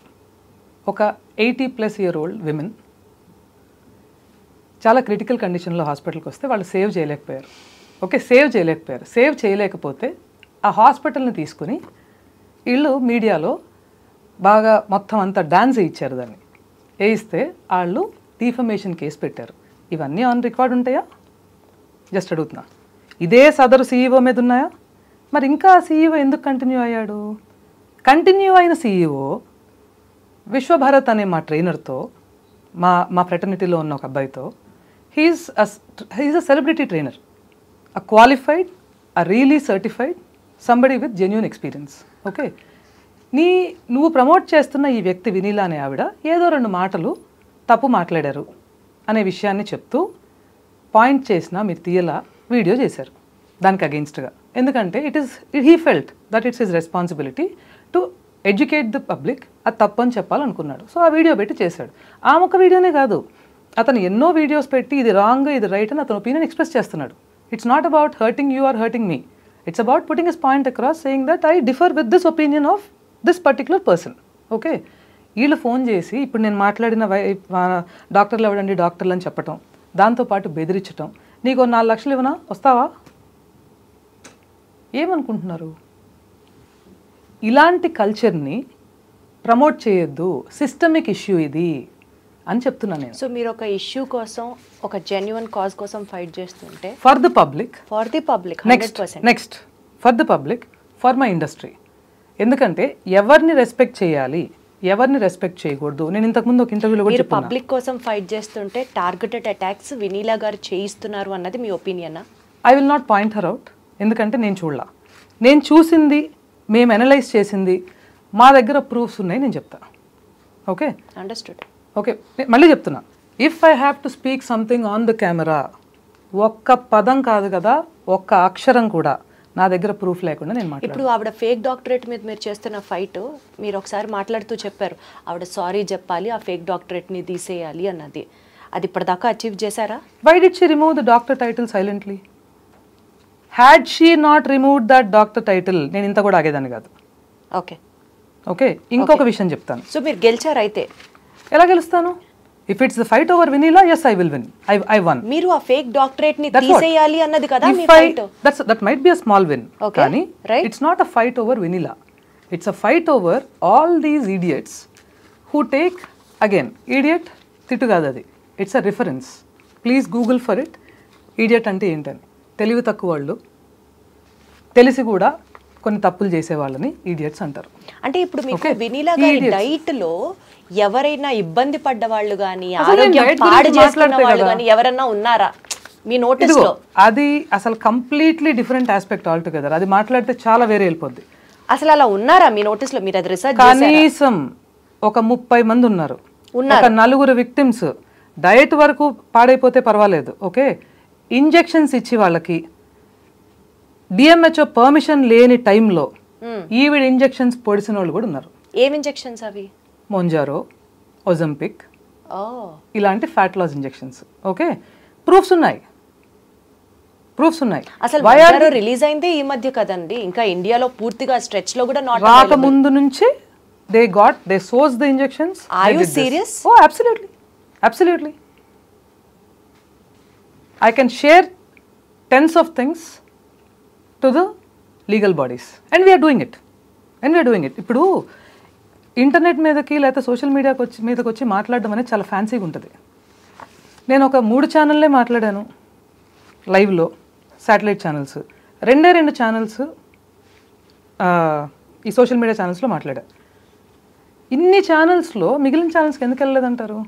ఒక 80+ year old విమెన్ చాలా క్రిటికల్ కండిషన్లో హాస్పిటల్కి వస్తే వాళ్ళు సేవ్ చేయలేకపోయారు. ఓకే, సేవ్ చేయలేకపోతే ఆ హాస్పిటల్ని తీసుకుని వీళ్ళు మీడియాలో బాగా మొత్తం అంతా డాన్స్ ఇచ్చారు. దాన్ని వేయిస్తే వాళ్ళు డిఫమేషన్ కేసు పెట్టారు. ఇవన్నీ ఆన్ రికార్డ్ ఉంటాయా? జస్ట్ అడుగుతున్నా. ఇదే సదరు సీఈఓ మీద ఉన్నాయా? మరి ఇంకా సీఈఓ ఎందుకు కంటిన్యూ అయ్యాడు? కంటిన్యూ అయిన సీఈఓ విశ్వభారత్ అనే మా ట్రైనర్తో, మా ఫ్రెటర్నిటీలో ఉన్న ఒక అబ్బాయితో, he's a celebrity trainer, a qualified, a really certified, somebody with genuine experience. Okay, నువ్వు ప్రమోట్ చేస్తున్న ఈ వ్యక్తి వినీలా అనే ఆవిడ ఏదో 2 మాటలు తప్పు మాట్లాడారు అనే విషయాన్ని చెప్తూ పాయింట్ చేసిన మీరు తీయలా వీడియో చేశారు దానికి అగెయిన్స్ట్గా. ఎందుకంటే he felt that it's his responsibility to educate the public. అది తప్పు అని చెప్పాలనుకున్నాడు. సో ఆ వీడియో పెట్టి చేశాడు. ఆ ఒక్క వీడియోనే కాదు, అతను ఎన్నో వీడియోస్ పెట్టి ఇది రాంగ్ ఇది రైట్ అని అతను ఒపీనియన్ ఎక్స్ప్రెస్ చేస్తున్నాడు. It's not about hurting you or hurting me. It's about putting his point across, saying that I differ with this opinion of this particular person. Okay, వీళ్ళు ఫోన్ చేసి ఇప్పుడు నేను మాట్లాడిన డాక్టర్లు ఎవడండి డాక్టర్లు అని చెప్పటం, దాంతోపాటు బెదిరించటం, నీకు 4 లక్షలు ఇవ్వనా వస్తావా? ఏమనుకుంటున్నారు? ఇలాంటి కల్చర్ని ప్రమోట్ చేయొద్దు, సిస్టమిక్ ఇష్యూ ఇది అని చెప్తున్నాను నేను. సో మీరు ఒక ఇష్యూ కోసం, ఒక జెన్యున్ కాజ్ కోసం ఫైట్ చేస్తుంటే for the public, next for the public, for my industry. ఎందుకంటే ఎవరిని రెస్పెక్ట్ చేయాలి, ఎవరిని రెస్పెక్ట్ చేయకూడదు. నేను ఇంతకుముందు ఒక ఇంటర్వ్యూలో కూడా చెప్పాను, పబ్లిక్ కోసం ఫైట్ చేస్తుంటే టార్గెటెడ్ అటాక్స్ వినీలా గారు చేయిస్తున్నారు అన్నది మీ ఒపీనియనా? I will not point her out, ఎందుకంటే నేను చూడలా. నేను చూసింది, మేము అనలైజ్ చేసింది, మా దగ్గర ప్రూఫ్స్ ఉన్నాయి, నేను చెప్తాను. Okay, understood. ఓకే, మళ్ళీ చెప్తున్నా, if I have to speak something on the camera, ఒక్క పదం కాదు కదా, ఒక్క అక్షరం కూడా నా దగ్గర ప్రూఫ్ లేకుండా నేను మాట్లాడాను. ఇప్పుడు ఆవిడ ఫేక్ డాక్టరేట్ మీద మీరు చేస్తున్న ఫైట్, మీరు ఒకసారి మాట్లాడుతూ చెప్పారు ఆవిడ సారీ చెప్పాలి, ఆ ఫేక్ డాక్టరేట్ని తీసేయాలి అన్నది. అది ఇప్పటిదాకా అచీవ్ చేశారా? Why did she remove the doctor title silently? Had she not removed that doctor title, నేను ఇంత కూడా ఆగేదాన్ని కాదు. ఓకే ఓకే, ఇంకొక విషయం చెప్తాను. సో మీరు గెలిచారు అయితే? ఎలా గెలుస్తాను? If it's the fight over Vineela, yes I will win. I won. మీరు ఆ ఫేక్ డాక్టరేట్ ని తీసేయాలి అన్నది కదా మీ fight. That might be a small win. కానీ it's not a fight over Vinila. It's a fight over all these idiots who take, again, idiot తిట్టు కాదు అది, it's a reference. Please Google for it. Idiot అంటే ఏంటని. తెలివి తక్కువ వాళ్ళు, తెలిసి కూడా కొన్ని తప్పులు చేసే వాళ్ళని ఇడియట్స్ అంటారు. అంటే ఇప్పుడు మీకు వినీలా గారి డైట్ లో ఎవరైనా ఇబ్బంది పడ్డ వాళ్ళు గానీ, ఆరోగ్యం పాడు చేస్తున్న వాళ్ళు గానీ ఎవరన్నా ఉన్నారా మీ నోటీస్ లో? అది అసలు completely different aspect all together. అది మాట్లాడితే చాలా వేరే వెళ్ళిపోద్ది. అసలు అలా ఉన్నారా మీ నోటీస్లో? మీరు అది రిసర్చ్ చేశారా? కనీసం ఒక 30 మంది ఉన్నారు. ఒక 4 విక్టిమ్స్ డయట్ వరకు పాడైపోతే పర్వాలేదు, ఓకే, ఇంజెక్షన్స్ ఇచ్చి వాళ్ళకి డిఎంహెచ్ఓ పర్మిషన్ లేని టైంలో ఈవిడ ఇంజెక్షన్స్ పొడిసిన వాళ్ళు కూడా ఉన్నారు. ఏం ఇంజెక్షన్స్ అవి? మొంజారో, ఒజంపిక్, ఇలాంటి fat loss injections. Okay, proofs ఉన్నాయి. అసలు మొంజారో రిలీజ్ అయింది ఈ మధ్య కదండి, ఇంకా ఇండియాలో పూర్తిగా స్ట్రెచ్ లో కూడా నాట్ రాకముందు నుంచి they sourced the injections. Are you serious? Oh, absolutely. I can share tens of things to the legal bodies and we are doing it. ఇప్పుడు ఇంటర్నెట్ మీదకి లేకపోతే సోషల్ మీదకి వచ్చి మాట్లాడడం అనేది చాలా ఫ్యాన్సీగా ఉంటుంది. నేను ఒక 3 ఛానల్లే మాట్లాడాను లైవ్లో, శాటిలైట్ ఛానల్స్, 2 ఛానల్స్ ఈ సోషల్ మీడియా ఛానల్స్లో మాట్లాడా. ఇన్ని ఛానల్స్లో మిగిలిన ఛానల్స్కి ఎందుకు వెళ్ళలేదంటారు?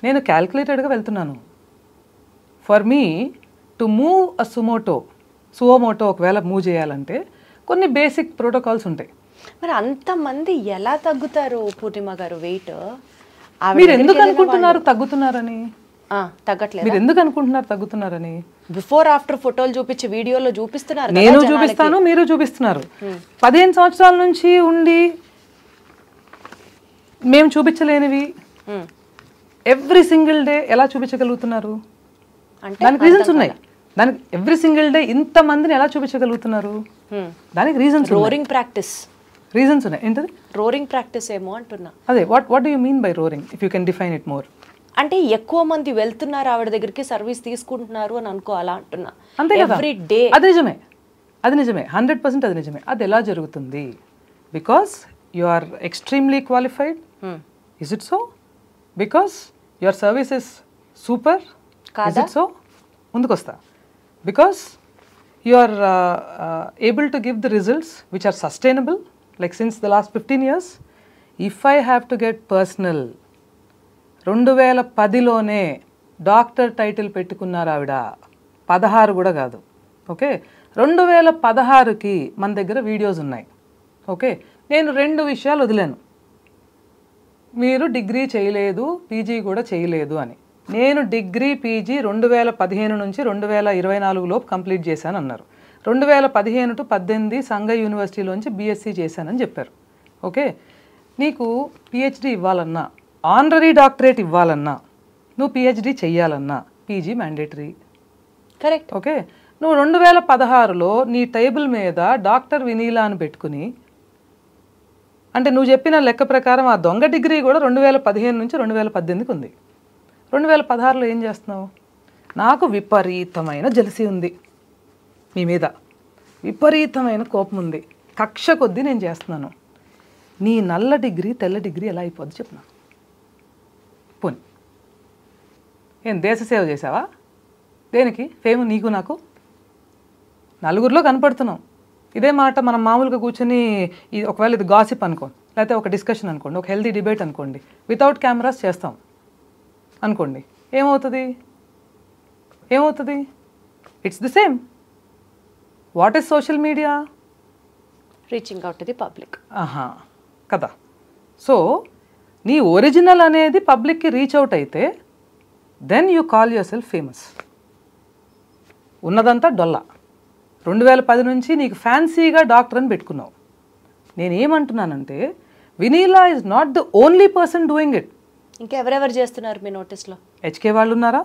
నేను క్యాల్కులేటెడ్గా వెళ్తున్నాను. For me to move a suo motu ఒకవేళ మూవ్ చేయాలంటే కొన్ని బేసిక్ ప్రోటోకాల్స్ ఉంటాయి. మరి అంతమంది ఎలా తగ్గుతారు పూర్ణిమ గారు వెయిట్? మీరు ఎందుకు అనుకుంటున్నారు తగ్గుతున్నారని? తగ్గట్లేదు. మీరు ఎందుకు అనుకుంటున్నారు తగ్గుతున్నారని? బిఫోర్ ఆఫ్టర్ ఫోటోలు చూపించి వీడియోలో చూపిస్తున్నారు. నేను చూపిస్తాను, మీరు చూపిస్తున్నారు. 15 సంవత్సరాల నుంచి ఉండి మేము చూపించలేనివి ఎవ్రీ సింగిల్ డే ఎలా చూపించగలుగుతున్నారు? దానికి రీజన్స్ ఉన్నాయి. దానికి ఎవ్రీ సింగిల్ డే ఇంతమందిని ఎలా చూపించగలుగుతున్నారు? దానికి రీజన్స్, రోరింగ్ ప్రాక్టీస్ రీజన్స్ ఉన్నాయి. ఏంటది రోరింగ్ ప్రాక్టీస్ ఏమో అంటున్నా. అదే what do you mean by roaring, if you can define it more? అంటే ఎక్కువ మంది వెళ్తున్నారు ఆవిడ దగ్గరికి, సర్వీస్ తీసుకుంటున్నారు అని అనుకోవాలా అంటున్నా. అంతే కదా, ఎవ్రీ డే. అది నిజమే 100% అది నిజమే. అది ఎలా జరుగుతుంది? Because you are extremely qualified. Is it so? Because your service is super. Is it so? ముందుకొస్తా. Because you are able to give the results which are sustainable, like since the last 15 years. If I have to get personal, 2010లోనే డాక్టర్ టైటిల్ పెట్టుకున్నారు ఆవిడ, 16 కూడా కాదు. ఓకే, 2016కి మన దగ్గర వీడియోస్ ఉన్నాయి. ఓకే, నేను 2 విషయాలు వదిలాను. మీరు డిగ్రీ చేయలేదు, పీజీ కూడా చేయలేదు అని. నేను డిగ్రీ పీజీ 2015 నుంచి 2024 లోపు కంప్లీట్ చేశాను అన్నారు. 2015 to 18 సంఘ యూనివర్సిటీలోంచి బీఎస్సీ చేశానని చెప్పారు. ఓకే, నీకు పిహెచ్డి ఇవ్వాలన్నా, ఆనరీ డాక్టరేట్ ఇవ్వాలన్నా, నువ్వు పిహెచ్డి చెయ్యాలన్నా పీజీ మ్యాండేటరీ. కరెక్ట్. ఓకే, నువ్వు 2016లో నీ టేబుల్ మీద డాక్టర్ వినీలా అని పెట్టుకుని, అంటే నువ్వు చెప్పిన లెక్క ప్రకారం ఆ దొంగ డిగ్రీ కూడా 2015 నుంచి 2018కి ఉంది. 2016లో ఏం చేస్తున్నావు? నాకు విపరీతమైన జలసీ ఉంది మీ మీద, విపరీతమైన కోపం ఉంది, కక్ష కొద్దీ నేను చేస్తున్నాను. నీ నల్ల డిగ్రీ తెల్ల డిగ్రీ ఎలా అయిపోద్ది చెప్పినా? పోనీ ఏం దేశ సేవ చేసావా? దేనికి ఫేమ్ నీకు నాకు? నలుగురిలో కనపడుతున్నాం. ఇదే మాట మనం మామూలుగా కూర్చొని ఒకవేళ ఇది గాసిప్ అనుకోండి, లేకపోతే ఒక డిస్కషన్ అనుకోండి, ఒక హెల్తీ డిబేట్ అనుకోండి, వితౌట్ కెమెరాస్ చేస్తాం అనుకోండి, ఏమవుతుంది? It's the same. What is social media? Reaching out to the public. కదా. సో నీ ఒరిజినల్ అనేది పబ్లిక్కి రీచ్ అవుట్ అయితే then you call yourself famous. ఉన్నదంతా డొల్ల. 2010 నుంచి నీకు ఫ్యాన్సీగా డాక్టర్ అని పెట్టుకున్నావు. నేనేమంటున్నానంటే Vineela is not the only person doing it. ఇంకెవరెవరు చేస్తున్నారు మీ నోటీస్లో? హెచ్కే వాళ్ళు ఉన్నారా?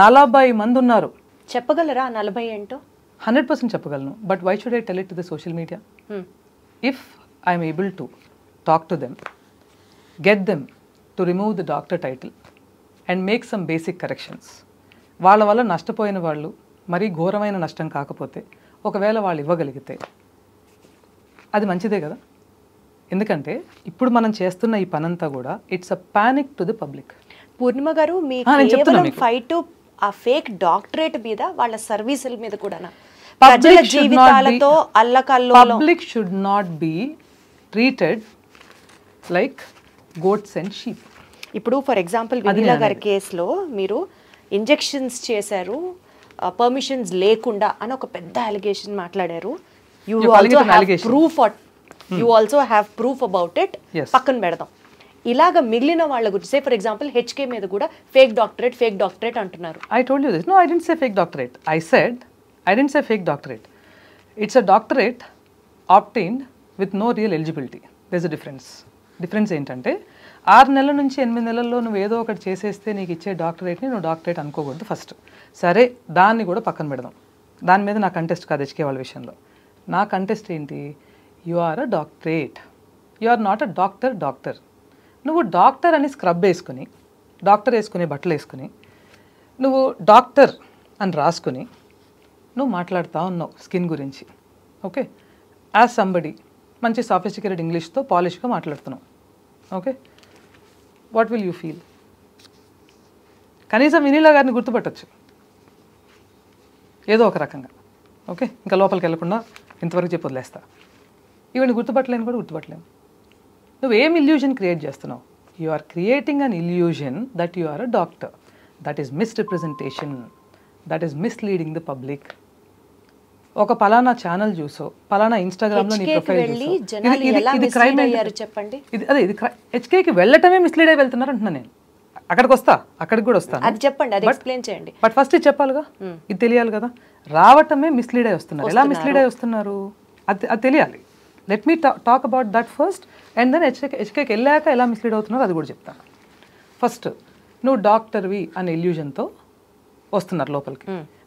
40 మంది ఉన్నారు. చెప్పగలరా 40 ఏంటో? 100% చెప్పగలను. But why should I tell it to the social media? If I'm able to talk to them, get them to remove the doctor title and make some basic corrections. వాళ్ళ వల్ల నష్టపోయిన వాళ్ళు మరీ ఘోరమైన నష్టం కాకపోతే ఒకవేళ వాళ్ళు ఇవ్వగలిగితే అది మంచిదే కదా. ఎందుకంటే ఇప్పుడు మనం చేస్తున్న ఈ పనంతా కూడా it's a panic to the public. Purnima garu, మీ కేవలం ఫైట్ ఆ ఫేక్ డాక్టరేట్ మీద, వాళ్ళ సర్వీసుల మీద కూడా ప్రజల జీవితాలతో అల్లకల్లోలం. Public should not be treated like goats and sheep. ఇప్పుడు ఫర్ ఎగ్జాంపుల్ వినీలా గారి కేసులో మీరు ఇంజెక్షన్స్ చేశారు పర్మిషన్స్ లేకుండా అని ఒక పెద్ద అలిగేషన్ మాట్లాడారు. You You're calling also it an have allegation. Proof you also have proof about it. Yes. పక్కన పెడదాం. ఇలాగ మిగిలిన వాళ్ళ గురించి సే ఫర్ ఎగ్జాంపుల్ హెచ్కే మీద కూడా ఫేక్ డాక్టరేట్ అంటున్నారు. I told you this. No, I didn't say fake doctorate. I didn't say fake doctorate. It's a doctorate obtained with no real eligibility. There's a difference. Difference ఏంటంటే 6 నెలల నుంచి 8 నెలల్లో నువ్వు ఏదో ఒకటి చేసేస్తే నీకు ఇచ్చే డాక్టరేట్ని నువ్వు డాక్టరేట్ అనుకోకూడదు ఫస్ట్. సరే దాన్ని కూడా పక్కన పెడదాం. దాని మీద నా కంటెస్ట్ కాదు హెచ్కే వాళ్ళ విషయంలో. నా కంటెస్ట్ ఏంటి? You are a doctorate, you are not a doctor. నువ్వు డాక్టర్ అని స్క్రబ్ వేసుకుని, డాక్టర్ వేసుకుని బట్టలు వేసుకుని, నువ్వు డాక్టర్ అని రాసుకుని నువ్వు మాట్లాడుతూ ఉన్నావు స్కిన్ గురించి. ఓకే, యాజ్ సంబడి మంచి సాఫిస్టికేటెడ్ ఇంగ్లీష్తో పాలిష్గా మాట్లాడుతున్నావు. Okay, what will you feel? కనీసం వినీలా గారిని గుర్తుపట్టచ్చు ఏదో ఒక రకంగా. ఓకే, ఇంకా లోపలికి వెళ్ళకుండా ఇంతవరకు చెప్పి వదిలేస్తా. ఇవన్నీ గుర్తుపట్టలేను కూడా గుర్తుపట్టలేము. నువ్వు ఏం ఇల్యూజన్ క్రియేట్ చేస్తున్నావు? You are creating an illusion that you are a doctor. That is misrepresentation, that is misleading the public. ఒక పలానా ఛానల్ చూసో, పలానా ఇన్స్టాగ్రామ్లో నీ ప్రొఫైల్ చెప్పండి. ఇది హెచ్కేకి వెళ్ళటమే మిస్లీడ్ అయి వెళ్తున్నారు అంటున్నా నేను. అక్కడికి కూడా వస్తాను. అది చెప్పండి, అది ఎక్స్ప్లెయిన్ చేయండి. బట్ ఫస్ట్ ఇది చెప్పాలిగా, ఇది తెలియాలి కదా. రావటమే మిస్లీడ్ అయి వస్తున్నారు. ఎలా మిస్లీడ్ అయి వస్తున్నారు అది తెలియాలి. Let me talk about that first and then హెచ్కేకి వెళ్ళాక ఎలా మిస్లీడ్ అవుతున్నారో అది కూడా చెప్తాను. ఫస్ట్ నువ్వు డాక్టర్వి అనే ఇల్యూజన్తో వస్తున్నారు లోపలికి.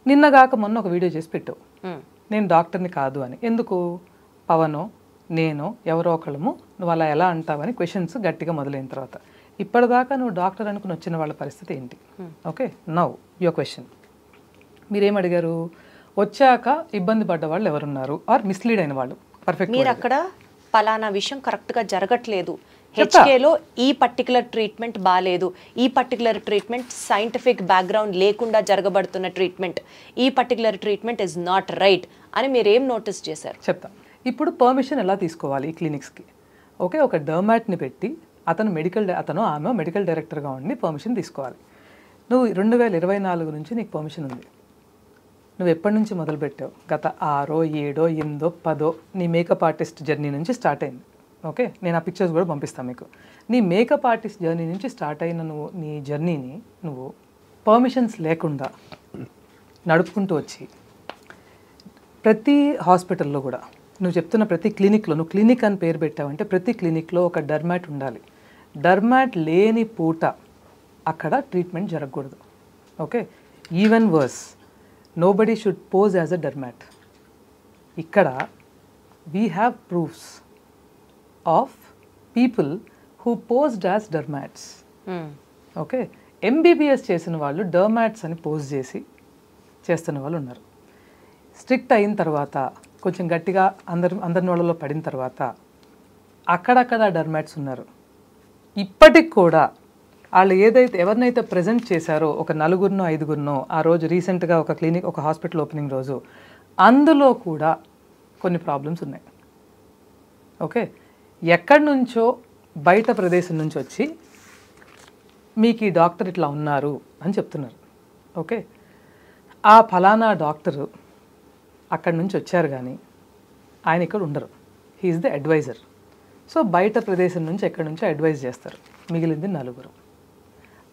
నిన్నగాక మొన్న ఒక వీడియో చేసి పెట్టావు, నేను డాక్టర్ని కాదు అని. ఎందుకు? పవనో నేను ఎవరో ఒకళ్ళము నువ్వు అలా ఎలా అంటావని క్వశ్చన్స్ గట్టిగా మొదలైన తర్వాత ఇప్పటిదాకా నువ్వు డాక్టర్ అనుకుని వచ్చిన వాళ్ళ పరిస్థితి ఏంటి? Okay, now your question. మీరేం అడిగారు? వచ్చాక ఇబ్బంది పడ్డ వాళ్ళు ఎవరున్నారు ఆర్ మిస్లీడ్ అయిన వాళ్ళు? పర్ఫెక్ట్. మీరు అక్కడ పలానా విషయం కరెక్ట్గా జరగట్లేదు, హెచ్కేలో ఈ పర్టికులర్ ట్రీట్మెంట్ బాగాలేదు, ఈ పర్టికులర్ ట్రీట్మెంట్ సైంటిఫిక్ బ్యాక్గ్రౌండ్ లేకుండా జరగబడుతున్న ట్రీట్మెంట్, ఈ particular treatment is not right అని మీరు ఏం నోటీస్ చేశారు? చెప్తా. ఇప్పుడు పర్మిషన్ ఎలా తీసుకోవాలి ఈ క్లినిక్స్కి? ఓకే, ఒక డర్మాట్ని పెట్టి అతను ఆమె మెడికల్ డైరెక్టర్గా ఉండి పర్మిషన్ తీసుకోవాలి. నువ్వు 2024 నుంచి నీకు పర్మిషన్ ఉంది. నువ్వు ఎప్పటి నుంచి మొదలుపెట్టావు? గత 6, 7, 8, 10 నీ మేకప్ ఆర్టిస్ట్ జర్నీ నుంచి స్టార్ట్ అయింది. ఓకే, నేను ఆ పిక్చర్స్ కూడా పంపిస్తాను మీకు. నీ మేకప్ ఆర్టిస్ట్ జర్నీ నుంచి స్టార్ట్ అయిన నీ జర్నీని నువ్వు పర్మిషన్స్ లేకుండా నడుపుకుంటూ వచ్చి ప్రతి హాస్పిటల్లో కూడా నువ్వు చెప్తున్న ప్రతి క్లినిక్లో, నువ్వు క్లినిక్ అని పేరు పెట్టావంటే ప్రతి క్లినిక్లో ఒక డర్మాట్ ఉండాలి. డర్మాట్ లేని పూట అక్కడ ట్రీట్మెంట్ జరగకూడదు. Okay, even worse nobody should pose as a dermat. ikkada we have proofs of people who posed as dermats. Okay, MBBS చేసిన వాళ్ళు dermats అని పోజ్ చేసి చేస్తున్న వాళ్ళు ఉన్నారు. స్ట్రిక్ట్ అయిన తర్వాత కొంచెం గట్టిగా అందరి వాళ్ళలో పడిన తర్వాత అక్కడక్కడ డర్మాట్స్ ఉన్నారు. ఇప్పటికి కూడా వాళ్ళు ఎవరినైతే ప్రజెంట్ చేశారో ఒక 4 5 ఆ రోజు రీసెంట్గా ఒక క్లినిక్, ఒక హాస్పిటల్ ఓపెనింగ్ రోజు, అందులో కూడా కొన్ని ప్రాబ్లమ్స్ ఉన్నాయి. ఓకే, ఎక్కడి నుంచో బయట ప్రదేశం నుంచి వచ్చి మీకు ఈ డాక్టర్ ఇట్లా ఉన్నారు అని చెప్తున్నారు. ఓకే, ఆ ఫలానా డాక్టరు అక్కడి నుంచి వచ్చారు కానీ ఆయన ఇక్కడ ఉండరు. He's the advisor. సో బయట ప్రదేశం నుంచి ఎక్కడి నుంచో అడ్వైజ్ చేస్తారు. మిగిలింది 4.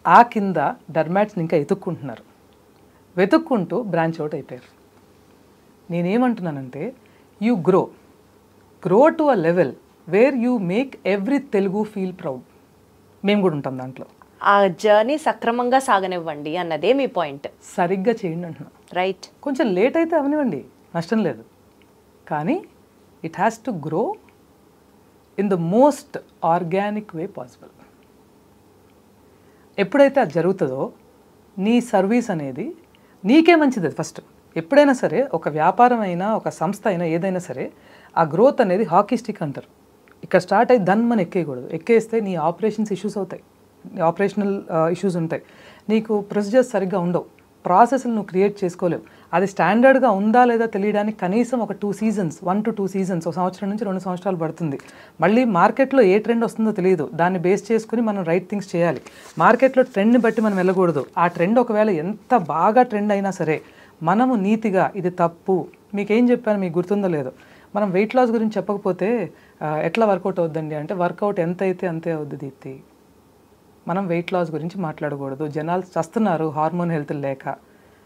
ఆ కింద డర్మాట్స్ని ఇంకా వెతుక్కుంటూ బ్రాంచ్ అవుట్ అయిపోయారు. నేనేమంటున్నానంటే you grow to a level where you make every Telugu feel proud. మేము కూడా ఉంటాం దాంట్లో. ఆ జర్నీ సక్రమంగా సాగనివ్వండి అన్నదే మీ పాయింట్. సరిగ్గా చేయండి అంటున్నా. రైట్, కొంచెం లేట్ అయితే అవనివ్వండి, నష్టం లేదు. కానీ it has to grow in the most organic way possible. ఎప్పుడైతే అది జరుగుతుందో నీ సర్వీస్ అనేది నీకే మంచిది. అది ఫస్ట్. ఎప్పుడైనా సరే ఒక వ్యాపారం అయినా ఒక సంస్థ అయినా ఏదైనా సరే ఆ గ్రోత్ అనేది హాకీ స్టిక్ అంటారు. ఇక్కడ స్టార్ట్ అయ్యి దాన్ని ఎక్కేయకూడదు. ఎక్కేస్తే నీ ఆపరేషన్స్ ఇష్యూస్ అవుతాయి, ఆపరేషనల్ ఇష్యూస్ ఉంటాయి, నీకు ప్రొసీజర్స్ సరిగ్గా ఉండవు, ప్రాసెస్లు నువ్వు క్రియేట్ చేసుకోలేవు. అది స్టాండర్డ్గా ఉందా లేదా తెలియడానికి కనీసం ఒక 2 seasons, 1 to 2 seasons, ఒక సంవత్సరం నుంచి 2 సంవత్సరాలు పడుతుంది. మళ్ళీ మార్కెట్లో ఏ ట్రెండ్ వస్తుందో తెలియదు, దాన్ని బేస్ చేసుకుని మనం రైట్ థింగ్స్ చేయాలి. మార్కెట్లో ట్రెండ్ని బట్టి మనం వెళ్ళకూడదు. ఆ ట్రెండ్ ఒకవేళ ఎంత బాగా ట్రెండ్ అయినా సరే మనము నీతిగా ఇది తప్పు, మీకేం చెప్పాను మీకు గుర్తుందో లేదో, మనం వెయిట్ లాస్ గురించి చెప్పకపోతే ఎట్లా వర్కౌట్ అవుద్దండి అంటే, వర్కౌట్ ఎంత అయితే అంతే అవుద్ది దీప్తి. మనం వెయిట్ లాస్ గురించి మాట్లాడకూడదు. జనాలు చస్తున్నారు హార్మోన్ హెల్త్ లేక.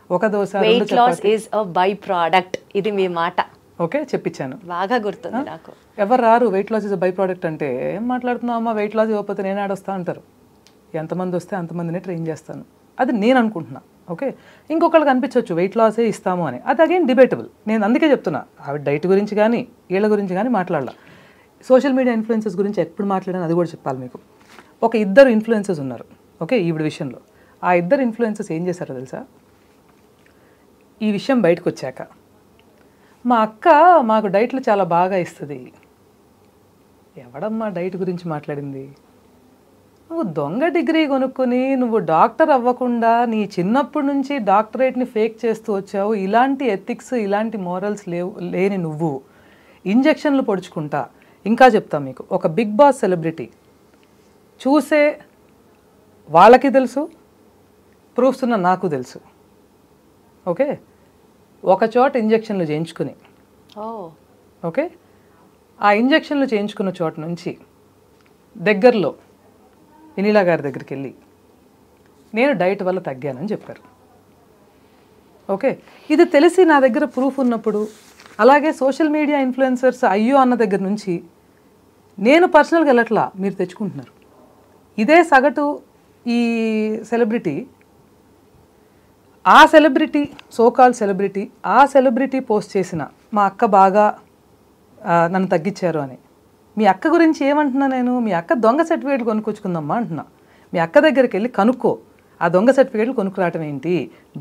ఒక దోశ weight loss is a by product, ఇది మీ మాట. ఓకే, చెప్పించాను, బాగా గుర్తుంది నాకు. ఎవరు రారు weight loss is by product అంటే, ఏం మాట్లాడుతున్నావు అమ్మా, వెయిట్ లాస్ ఇవ్వకపోతే నేను ఆడొస్తా అంటారు. ఎంతమంది వస్తే అంతమందిని ట్రైన్ చేస్తాను, అది నేను అనుకుంటున్నా. ఓకే, ఇంకొకళ్ళకి అనిపించవచ్చు వెయిట్ లాసే ఇస్తాము అని, అది అగైన్ డిబేటబుల్. నేను అందుకే చెప్తున్నా, ఆవిడ డైట్ గురించి కానీ వీళ్ళ గురించి కానీ మాట్లాడాల. సోషల్ మీడియా ఇన్ఫ్లుయెన్సెస్ గురించి ఎప్పుడు మాట్లాడాను అది కూడా చెప్పాలి మీకు. ఒక ఇద్దరు ఇన్ఫ్లుయెన్సెస్ ఉన్నారు, ఓకే, ఈవిడ విషయంలో. ఆ ఇద్దరు ఇన్ఫ్లుయెన్సెస్ ఏం చేశారో తెలుసా? ఈ విషయం బయటకు వచ్చాక, మా అక్క మాకు డైట్లు చాలా బాగా ఇస్తుంది. ఎవడమ్మా డైట్ గురించి మాట్లాడింది? నువ్వు దొంగ డిగ్రీ కొనుక్కొని నువ్వు డాక్టర్ అవ్వకుండా నీ చిన్నప్పటి నుంచి డాక్టరేట్ని ఫేక్ చేస్తూ వచ్చావు. ఇలాంటి ఎథిక్స్, ఇలాంటి మోరల్స్ లేని నువ్వు ఇంజెక్షన్లు పొడుచుకుంటా. ఇంకా చెప్తా మీకు, ఒక బిగ్ బాస్ సెలబ్రిటీ చూసే వాళ్ళకి తెలుసు, ప్రూఫ్స్ ఉన్న నాకు తెలుసు. ఓకే, ఒక చోట ఇంజెక్షన్లు చేయించుకుని, ఓకే, ఆ ఇంజెక్షన్లు చేయించుకున్న చోట నుంచి దగ్గరలో వినీలా గారి దగ్గరికి వెళ్ళి నేను డైట్ వల్ల తగ్గానని చెప్పారు. ఓకే, ఇది తెలిసి నా దగ్గర ప్రూఫ్ ఉన్నప్పుడు, అలాగే సోషల్ మీడియా ఇన్ఫ్లుయెన్సర్స్ అయ్యో అన్న దగ్గర నుంచి నేను పర్సనల్గా వెళ్ళట్లా, మీరు తెచ్చుకుంటున్నారు. ఇదే సగటు ఈ సెలబ్రిటీ, ఆ సెలబ్రిటీ, సోకాల్ సెలబ్రిటీ, ఆ సెలబ్రిటీ పోస్ట్ చేసిన మా అక్క బాగా నన్ను తగ్గించారు అని. మీ అక్క గురించి ఏమంటున్నా నేను? మీ అక్క దొంగ సర్టిఫికేట్లు కొనుక్కొచ్చుకుందమ్మా అంటున్నా. మీ అక్క దగ్గరికి వెళ్ళి కనుక్కో, ఆ దొంగ సర్టిఫికేట్లు కొనుక్కురావటం ఏంటి,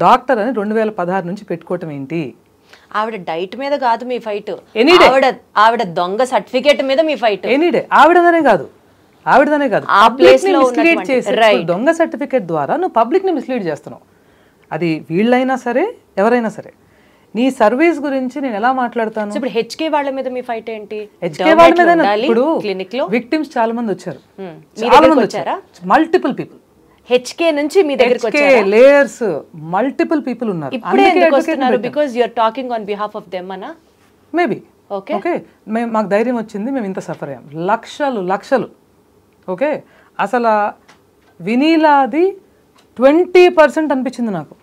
డాక్టర్ అని 2016 నుంచి పెట్టుకోవటం ఏంటి? ఆవిడ డైట్ మీద కాదు మీ ఫైట్, ఆవిడ దొంగ సర్టిఫికేట్ మీద మీ ఫైట్. ఎనీడే ఆవిడదనే కాదు, మిస్లీడ్ చేసి దొంగ సర్టిఫికేట్ ద్వారా నువ్వు పబ్లిక్ని మిస్లీడ్ చేస్తున్నావు. అది వీళ్ళైనా సరే ఎవరైనా సరే. నీ సర్వీస్ గురించి నేను ఎలా మాట్లాడతాను? ఇప్పుడు హెచ్కే వాళ్ళ మీద మీ ఫైట్ ఏంటి? హెచ్కే వాళ్ళ మీద ఇప్పుడు విక్టిమ్స్ చాలా మంది వచ్చారు, మల్టిపుల్ పీపుల్. హెచ్కే నుంచి మీ దగ్గరికి వచ్చారా? లేయర్స్ మల్టిపుల్ పీపుల్ ఉన్నారు. ఇప్పుడే ఎందుకు వస్తున్నారు? Because you are talking on behalf of them అనా? మేబీ. ఓకే, మాకు ధైర్యం వచ్చింది, మేము ఇంత సఫర్ అయ్యాం, లక్షలు. ఓకే, అసలు వినీలాది 20% అనిపించింది నాకు.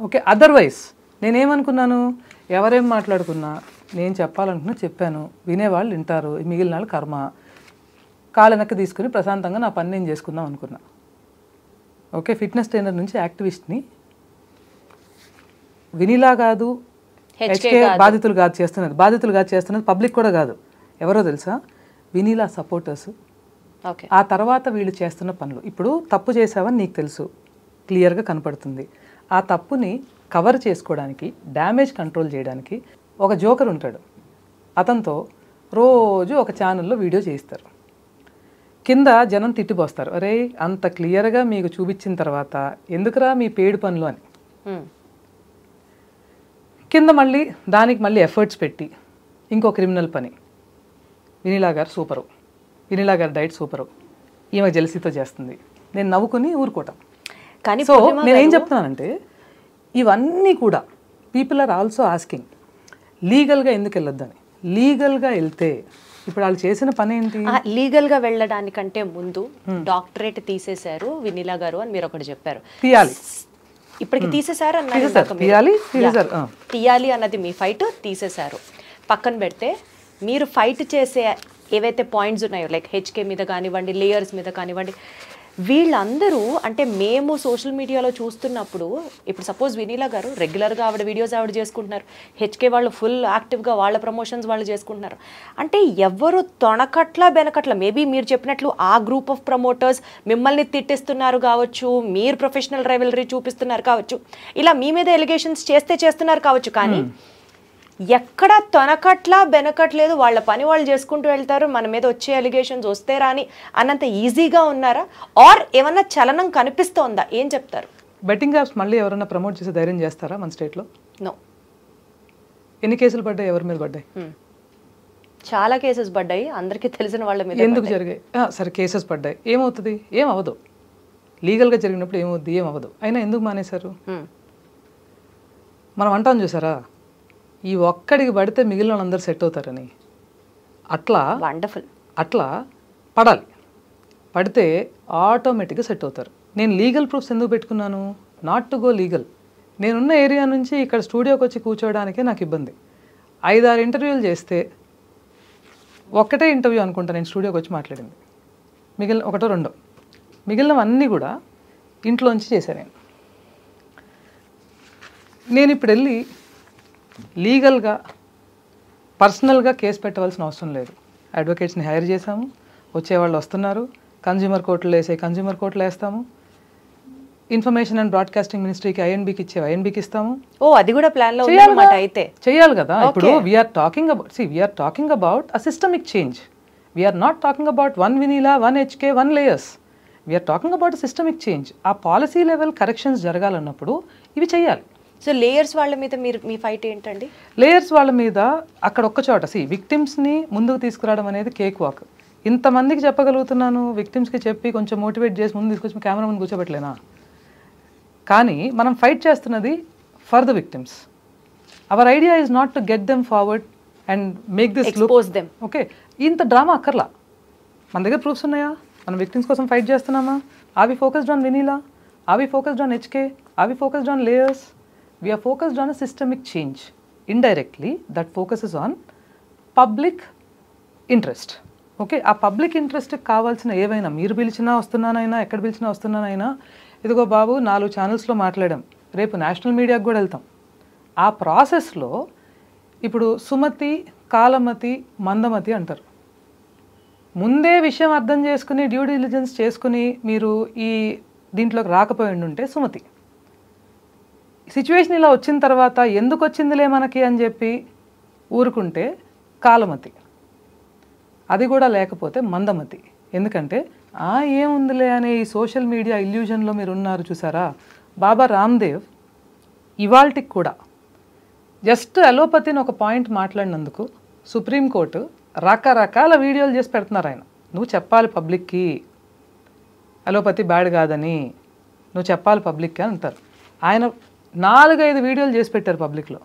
ఓకే, అదర్వైజ్ నేనేమనుకున్నాను, ఎవరేం మాట్లాడుకున్నా నేను చెప్పాలనుకున్నా చెప్పాను, వినేవాళ్ళు వింటారు, మిగిలిన వాళ్ళు కర్మ, కాళ్ళెనక్కి తీసుకుని ప్రశాంతంగా నా పని నేను చేసుకుందాం అనుకున్నా. ఓకే, ఫిట్నెస్ ట్రైనర్ నుంచి యాక్టివిస్ట్ని. వినీలా కాదు, హెచ్కే బాధితులు కాదు చేస్తున్నది పబ్లిక్ కూడా కాదు. ఎవరో తెలుసా? వినీలా సపోర్టర్స్. ఆ తర్వాత వీళ్ళు చేస్తున్న పనులు. ఇప్పుడు తప్పు చేసావని నీకు తెలుసు, క్లియర్గా కనపడుతుంది. ఆ తప్పుని కవర్ చేసుకోవడానికి, డ్యామేజ్ కంట్రోల్ చేయడానికి ఒక జోకర్ ఉంటాడు. అతనితో రోజు ఒక ఛానల్లో వీడియో చేయిస్తారు. కింద జనం తిట్టిపోస్తారు, అరే అంత క్లియర్గా మీకు చూపించిన తర్వాత ఎందుకురా మీ పేడు పనులు అని. కింద మళ్ళీ దానికి మళ్ళీ ఎఫర్ట్స్ పెట్టి ఇంకో క్రిమినల్ పని. వినీలా గారు సూపరు, వినీలా గారి డైట్ సూపరు, ఈమె జెలసీతో చేస్తుంది, నేను నవ్వుకుని ఊరుకోవటం. కానీ సో నేనేం చెప్తున్నానంటే, ఇవన్నీ కూడా పీపుల్ ఆర్ ఆల్సో ఆస్కింగ్ లీగల్గా ఎందుకు వెళ్ళొద్దని. లీగల్గా వెళ్తే ఇప్పుడు వాళ్ళు చేసిన పని ఏంటి? లీగల్గా వెళ్ళడానికంటే ముందు డాక్టరేట్ తీసేశారు వినీలా గారు అని మీరు ఒకటి చెప్పారు. ఇప్పటికి తీసేశారు అన్నారు, తీయాలి అన్నది మీ ఫైట్, తీసేశారు. పక్కన పెడితే మీరు ఫైట్ చేసే ఏవైతే పాయింట్స్ ఉన్నాయో, లైక్ హెచ్కే మీద కానివ్వండి, లేయర్స్ మీద కానివ్వండి, వీళ్ళందరూ అంటే మేము సోషల్ మీడియాలో చూస్తున్నప్పుడు, ఇప్పుడు సపోజ్ వినీలా గారు రెగ్యులర్గా ఆవిడ వీడియోస్ ఆవిడ చేసుకుంటున్నారు, హెచ్కే వాళ్ళు ఫుల్ యాక్టివ్గా వాళ్ళ ప్రమోషన్స్ వాళ్ళు చేసుకుంటున్నారు. అంటే ఎవరు తొణకట్ల బెనకట్ల, మేబీ మీరు చెప్పినట్లు ఆ గ్రూప్ ఆఫ్ ప్రమోటర్స్ మిమ్మల్ని తిట్టిస్తున్నారు కావచ్చు, మీరు ప్రొఫెషనల్ రైవలరీ చూపిస్తున్నారు కావచ్చు, ఇలా మీ మీద ఎలిగేషన్స్ చేస్తున్నారు కావచ్చు, కానీ ఎక్కడ తొనకట్ల బెనకట్లేదు, వాళ్ళ పని వాళ్ళు చేసుకుంటూ వెళ్తారు, మన మీద వచ్చే ఎలిగేషన్స్ వస్తే రాని అన్నంత ఈజీగా ఉన్నారా, ఆర్ ఏమన్నా చలనం కనిపిస్తోందా? ఏం చెప్తారు? బెట్టింగ్ యాప్స్ మళ్ళీ ఎవరైనా ప్రమోట్ చేసి ధైర్యం చేస్తారా మన స్టేట్లో? నో. ఎన్ని కేసులు పడ్డాయి, ఎవరి మీద పడ్డాయి? చాలా కేసెస్ పడ్డాయి, అందరికీ తెలిసిన వాళ్ళ మీద. ఎందుకు జరిగాయి? సరే కేసెస్ పడ్డాయి, ఏమవుతుంది? ఏం అవ్వదు. లీగల్గా జరిగినప్పుడు ఏమవుద్ది? ఏం అవ్వదు. అయినా ఎందుకు మానేశారు? మనం అంటాం చూసారా, ఈ ఒక్కడికి పడితే మిగిలిన వాళ్ళందరూ సెట్ అవుతారని. అట్లా వండర్ఫుల్. అట్లా పడాలి. పడితే ఆటోమేటిక్గా సెట్ అవుతారు. నేను లీగల్ ప్రూఫ్స్ ఎందుకు పెట్టుకున్నాను? Not to go legal. నేనున్న ఏరియా నుంచి ఇక్కడ స్టూడియోకి వచ్చి కూర్చోవడానికే నాకు ఇబ్బంది. 5-6 ఇంటర్వ్యూలు చేస్తే ఒక్కటే ఇంటర్వ్యూ అనుకుంటా నేను స్టూడియోకి వచ్చి మాట్లాడింది. మిగిలిన 1-2 మిగిలినవన్నీ కూడా ఇంట్లోంచి చేశాను నేను ఇప్పుడు వెళ్ళి లీగల్గా పర్సనల్గా కేసు పెట్టవలసిన అవసరం లేదు. అడ్వకేట్స్ని హైర్ చేశాము, వచ్చేవాళ్ళు వస్తున్నారు. కన్జ్యూమర్ కోర్టులో వేసే కన్జ్యూమర్ కోర్టులో వేస్తాము. ఇన్ఫర్మేషన్ అండ్ బ్రాడ్కాస్టింగ్ మినిస్ట్రీకి ఐఎన్బికి ఇచ్చే ఐఎన్బికి ఇస్తాము. అది కూడా ప్లాన్లో ఉందన్నమాట. అయితే చేయాలి కదా. ఇప్పుడు we're talking about a systemic change. We're not talking about 1 Vinila, 1 HK, 1 layers. We're talking about systemic change. ఆ పాలసీ లెవెల్ కరెక్షన్స్ జరగాలన్నప్పుడు ఇవి చేయాలి. సో లేయర్స్ వాళ్ళ మీద మీ ఫైట్ ఏంటండి? లేయర్స్ వాళ్ళ మీద అక్కడ ఒక్క చోట విక్టిమ్స్ని ముందుకు తీసుకురావడం అనేది కేక్ వాక్. ఇంతమందికి చెప్పగలుగుతున్నాను, విక్టిమ్స్కి చెప్పి కొంచెం మోటివేట్ చేసి ముందు తీసుకొచ్చి కెమెరా ముందు కూర్చోబెట్టలేనా? కానీ మనం ఫైట్ చేస్తున్నది for the victims. Hour idea is not to get them forward and make this expose them. Okay, ఇంత డ్రామా అక్కర్లా. మన దగ్గర ప్రూఫ్స్ ఉన్నాయా? మనం విక్టిమ్స్ కోసం ఫైట్ చేస్తున్నామా? Are we focused on Vinila? Are we focused on HK? Are we focused on layers? We are focused on a systemic change. Indirectly, that focuses on public interest. Okay, ఆ పబ్లిక్ ఇంట్రెస్ట్కి కావాల్సిన ఏవైనా మీరు పిలిచినా వస్తున్నానైనా, ఎక్కడ పిలిచినా వస్తున్నానైనా, ఇదిగో బాబు 4 ఛానల్స్లో మాట్లాడాం, రేపు నేషనల్ మీడియాకి కూడా వెళ్తాం. ఆ ప్రాసెస్లో ఇప్పుడు సుమతి, కాలమతి, మందమతి అంటారు. ముందే విషయం అర్థం చేసుకుని డ్యూ డిలిజెన్స్ చేసుకుని మీరు ఈ దీంట్లోకి రాకపోయి ఉంటే సుమతి. సిచ్యువేషన్ ఇలా వచ్చిన తర్వాత ఎందుకు వచ్చిందిలే మనకి అని చెప్పి ఊరుకుంటే కాలమతి. అది కూడా లేకపోతే మందమతి. ఎందుకంటే ఏముందిలే అనే ఈ సోషల్ మీడియా ఇల్యూజన్లో మీరు ఉన్నారు చూసారా. బాబా రామ్దేవ్ ఇవాల్టికి కూడా జస్ట్ అలోపతిని ఒక పాయింట్ మాట్లాడినందుకు సుప్రీంకోర్టు రకరకాల వీడియోలు చేసి పెడుతున్నారు. ఆయన నువ్వు చెప్పాలి పబ్లిక్కి అలోపతి బ్యాడ్ కాదని, నువ్వు చెప్పాలి పబ్లిక్కి అని అంటారు. ఆయన 4-5 వీడియోలు చేసి పెట్టారు పబ్లిక్లో.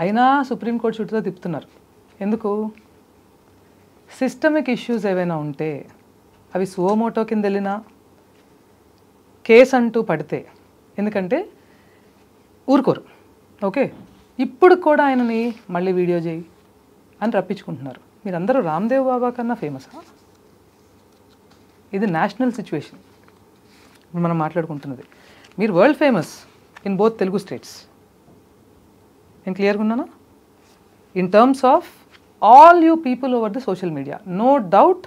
అయినా సుప్రీంకోర్టు చుట్టూతో తిప్పుతున్నారు. ఎందుకు? సిస్టమిక్ ఇష్యూస్ ఏవైనా ఉంటే అవి సువోమోటో కింద వెళ్ళినా కేసు అంటూ పడితే, ఎందుకంటే ఊరుకోరు. ఓకే, ఇప్పుడు కూడా ఆయనని మళ్ళీ వీడియో చేయి అని రప్పించుకుంటున్నారు. మీరందరూ రామ్దేవ్ బాబా కన్నా ఫేమసా? ఇది నేషనల్ సిచ్యువేషన్ మనం మాట్లాడుకుంటున్నది. మీరు world famous in both Telugu states. నేను క్లియర్గా ఉన్నానా? In terms of all you people over the social media, no doubt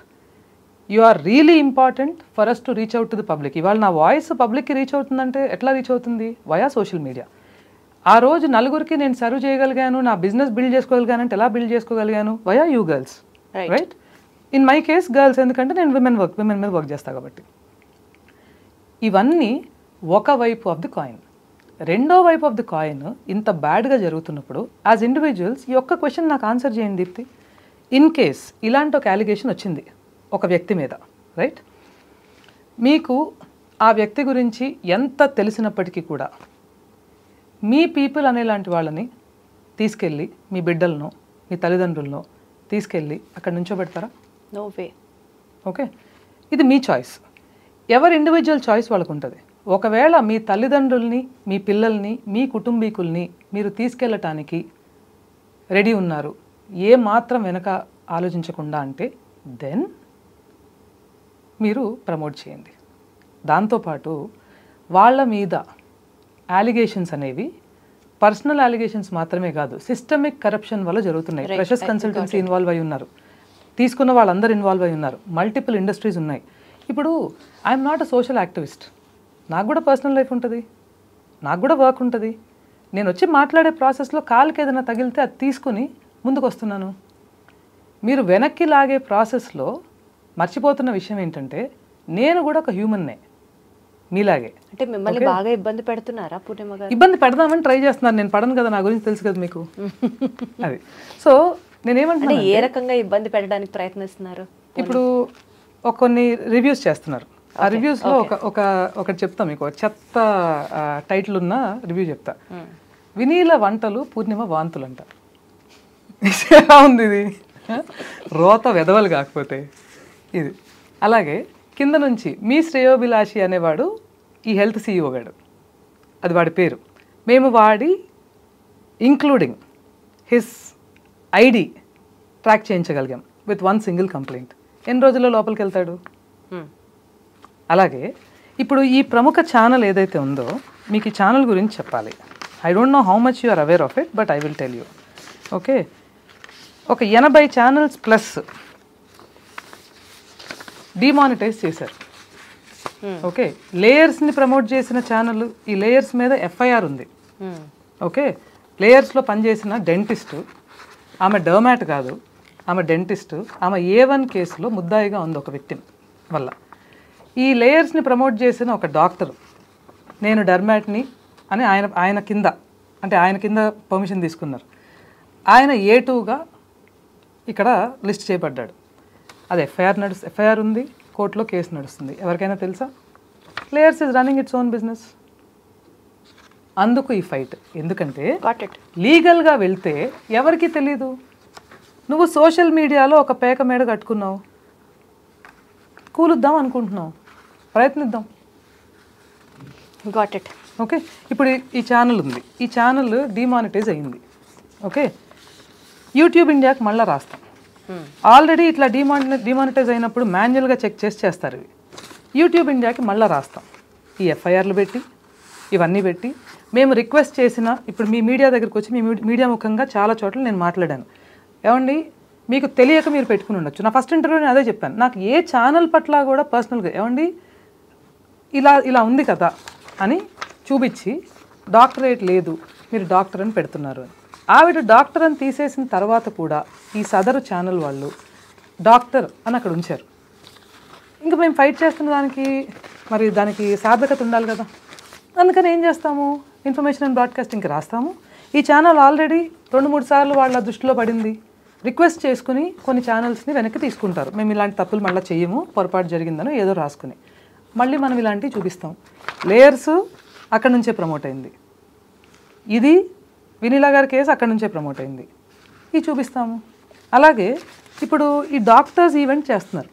you are really important for us to reach out to the public. ఇవాళ నా వాయిస్ పబ్లిక్కి రీచ్ అవుతుందంటే ఎట్లా రీచ్ అవుతుంది? Via social media. ఆ రోజు నలుగురికి నేను సర్వ్ చేయగలిగాను, నా బిజినెస్ బిల్డ్ చేసుకోగలిగాను అంటే ఎలా బిల్డ్ చేసుకోగలిగాను? Via you girls, right? In my case girls, ఎందుకంటే నేను విమెన్ మీద వర్క్ చేస్తాను కాబట్టి. ఇవన్నీ ఒక వైపు ఆఫ్ ది కాయిన్. రెండో వైపు ఆఫ్ ది కాయిన్ ఇంత బ్యాడ్గా జరుగుతున్నప్పుడు యాజ్ ఇండివిజువల్స్ ఈ ఒక్క క్వశ్చన్ నాకు ఆన్సర్ చేయండి దీప్తి. ఇన్ కేస్ ఇలాంటి ఒక అలిగేషన్ వచ్చింది ఒక వ్యక్తి మీద, రైట్? మీకు ఆ వ్యక్తి గురించి ఎంత తెలిసినప్పటికీ కూడా మీ పీపుల్ అనేలాంటి వాళ్ళని తీసుకెళ్ళి మీ బిడ్డలను, మీ తల్లిదండ్రులను తీసుకెళ్ళి అక్కడ నుంచోబెడతారా? No way. ఓకే, ఇది మీ చాయిస్. ఎవరి ఇండివిజువల్ చాయిస్ వాళ్ళకు ఉంటుంది. ఒకవేళ మీ తల్లిదండ్రుల్ని, మీ పిల్లల్ని, మీ కుటుంబీకుల్ని మీరు తీసుకెళ్ళటానికి రెడీ ఉన్నారు, ఏ మాత్రం వెనక ఆలోచించకుండా అంటే, దెన్ మీరు ప్రమోట్ చేయండి. దాంతోపాటు వాళ్ళ మీద అలిగేషన్స్ అనేవి పర్సనల్ అలిగేషన్స్ మాత్రమే కాదు, సిస్టమిక్ కరప్షన్ వల్ల జరుగుతున్నాయి. ప్రెషస్ కన్సల్టెన్సీ ఇన్వాల్వ్ అయి ఉన్నారు, తీసుకున్న వాళ్ళందరూ ఇన్వాల్వ్ అయి ఉన్నారు, మల్టిపుల్ ఇండస్ట్రీస్ ఉన్నాయి. ఇప్పుడు I'm not a social activist. నాకు కూడా పర్సనల్ లైఫ్ ఉంటుంది, నాకు కూడా వర్క్ ఉంటుంది. నేను వచ్చి మాట్లాడే ప్రాసెస్లో కాలుకి ఏదైనా తగిలితే అది తీసుకుని ముందుకు వస్తున్నాను. మీరు వెనక్కి లాగే ప్రాసెస్లో మర్చిపోతున్న విషయం ఏంటంటే నేను కూడా ఒక హ్యూమన్నే మీలాగే. అంటే మిమ్మల్ని బాగా ఇబ్బంది పెడుతున్నారా పూర్ణిమ గారు? ఇబ్బంది పెడదామని ట్రై చేస్తున్నాను. నేను పడను కదా, నా గురించి తెలుసు కదా మీకు. అది సో నేనేమంటున్నా, ఏ రకంగా ఇబ్బంది పెట్టడానికి ప్రయత్నిస్తున్నారు? ఇప్పుడు కొన్ని రివ్యూస్ చేస్తున్నారు. ఆ రివ్యూస్లో ఒకటి చెప్తా మీకు, చెత్త టైటిల్ ఉన్న రివ్యూ చెప్తా. వినీల వంటలు పూర్ణిమ వాంతులు అంట. ఎలా ఉంది ఇది? రోత వెదవలు కాకపోతే ఇది. అలాగే కింద నుంచి మీ శ్రేయోభిలాషి అనేవాడు ఈ హెల్త్ CEO గాడు, అది వాడి పేరు. మేము వాడి ఇంక్లూడింగ్ హిస్ ఐడి ట్రాక్ చేయించగలిగాం విత్ 1 సింగిల్ కంప్లైంట్. ఎన్ని రోజుల్లో లోపలికి వెళ్తాడు? అలాగే ఇప్పుడు ఈ ప్రముఖ ఛానల్ ఏదైతే ఉందో మీకు ఈ ఛానల్ గురించి చెప్పాలి. I don't know how much you are aware of it, but I will tell you. Okay, ఒక 80 ఛానల్స్ ప్లస్ డిమానిటైజ్ చేశారు. ఓకే, లేయర్స్ని ప్రమోట్ చేసిన ఛానల్, ఈ లేయర్స్ మీద FIR ఉంది. ఓకే, లేయర్స్లో పనిచేసిన డెంటిస్టు, ఆమె డర్మాట్ కాదు, ఆమె డెంటిస్టు, ఆమె A1 కేసులో ముద్దాయిగా ఉంది ఒక వ్యక్తిని వల్ల. ఈ లేయర్స్ని ప్రమోట్ చేసిన ఒక డాక్టర్, నేను డర్మాట్ని అని ఆయన కింద పర్మిషన్ తీసుకున్నారు. ఆయన A2గా ఇక్కడ లిస్ట్ చేయబడ్డాడు. అది FIR ఉంది, కోర్టులో కేసు నడుస్తుంది. ఎవరికైనా తెలుసా? Layers is running its own business. అందుకు ఈ ఫైట్. ఎందుకంటే లీగల్గా వెళ్తే ఎవరికి తెలీదు. నువ్వు సోషల్ మీడియాలో ఒక పేక మేడ కట్టుకున్నావు, కూలుద్దాం అనుకుంటున్నావు, ప్రయత్నిద్దాం. Got it. ఓకే, ఇప్పుడు ఈ ఛానల్ ఉంది, ఈ ఛానల్ డిమానిటైజ్ అయింది. ఓకే, యూట్యూబ్ ఇండియాకి మళ్ళీ రాస్తాం. ఆల్రెడీ ఇట్లా డిమానిటైజ్ అయినప్పుడు మాన్యువల్గా చెక్ చేస్తారు ఇవి. యూట్యూబ్ ఇండియాకి మళ్ళీ రాస్తాం. ఈ FIRలు పెట్టి ఇవన్నీ పెట్టి మేము రిక్వెస్ట్ చేసిన, ఇప్పుడు మీ మీడియా దగ్గరికి వచ్చి మీ మీడియా ముఖంగా చాలా చోట్ల నేను మాట్లాడాను. ఏమండి, మీకు తెలియక మీరు పెట్టుకుని ఉండొచ్చు. నా ఫస్ట్ ఇంటర్వ్యూ నేను అదే చెప్పాను. నాకు ఏ ఛానల్ పట్ల కూడా పర్సనల్గా ఏమండి ఇలా ఉంది కదా అని చూపించి డాక్టరేట్ లేదు, మీరు డాక్టర్ అని పెడుతున్నారు అని. ఆవిడ డాక్టర్ అని తీసేసిన తర్వాత కూడా ఈ సదరు ఛానల్ వాళ్ళు డాక్టర్ అని అక్కడ ఉంచారు. ఇంకా మేము ఫైట్ చేస్తున్న దానికి సార్థకత ఉండాలి కదా. అందుకని ఏం చేస్తాము, ఇన్ఫర్మేషన్ అండ్ బ్రాడ్కాస్టింగ్కి రాస్తాము. ఈ ఛానల్ ఆల్రెడీ 2-3 సార్లు వాళ్ళ దృష్టిలో పడింది. రిక్వెస్ట్ చేసుకుని కొన్ని ఛానల్స్ని వెనక్కి తీసుకుంటారు. మేము ఇలాంటి తప్పులు మళ్ళీ చెయ్యము, పొరపాటు జరిగిందని ఏదో రాసుకుని మళ్ళీ మనం ఇలాంటివి చూపిస్తాం. లేయర్స్ అక్కడి నుంచే ప్రమోట్ అయింది. ఇది వినీలా గారి కేసు అక్కడి నుంచే ప్రమోట్ అయింది, ఇది చూపిస్తాము. అలాగే ఇప్పుడు ఈ డాక్టర్స్ ఈవెంట్ చేస్తున్నారు.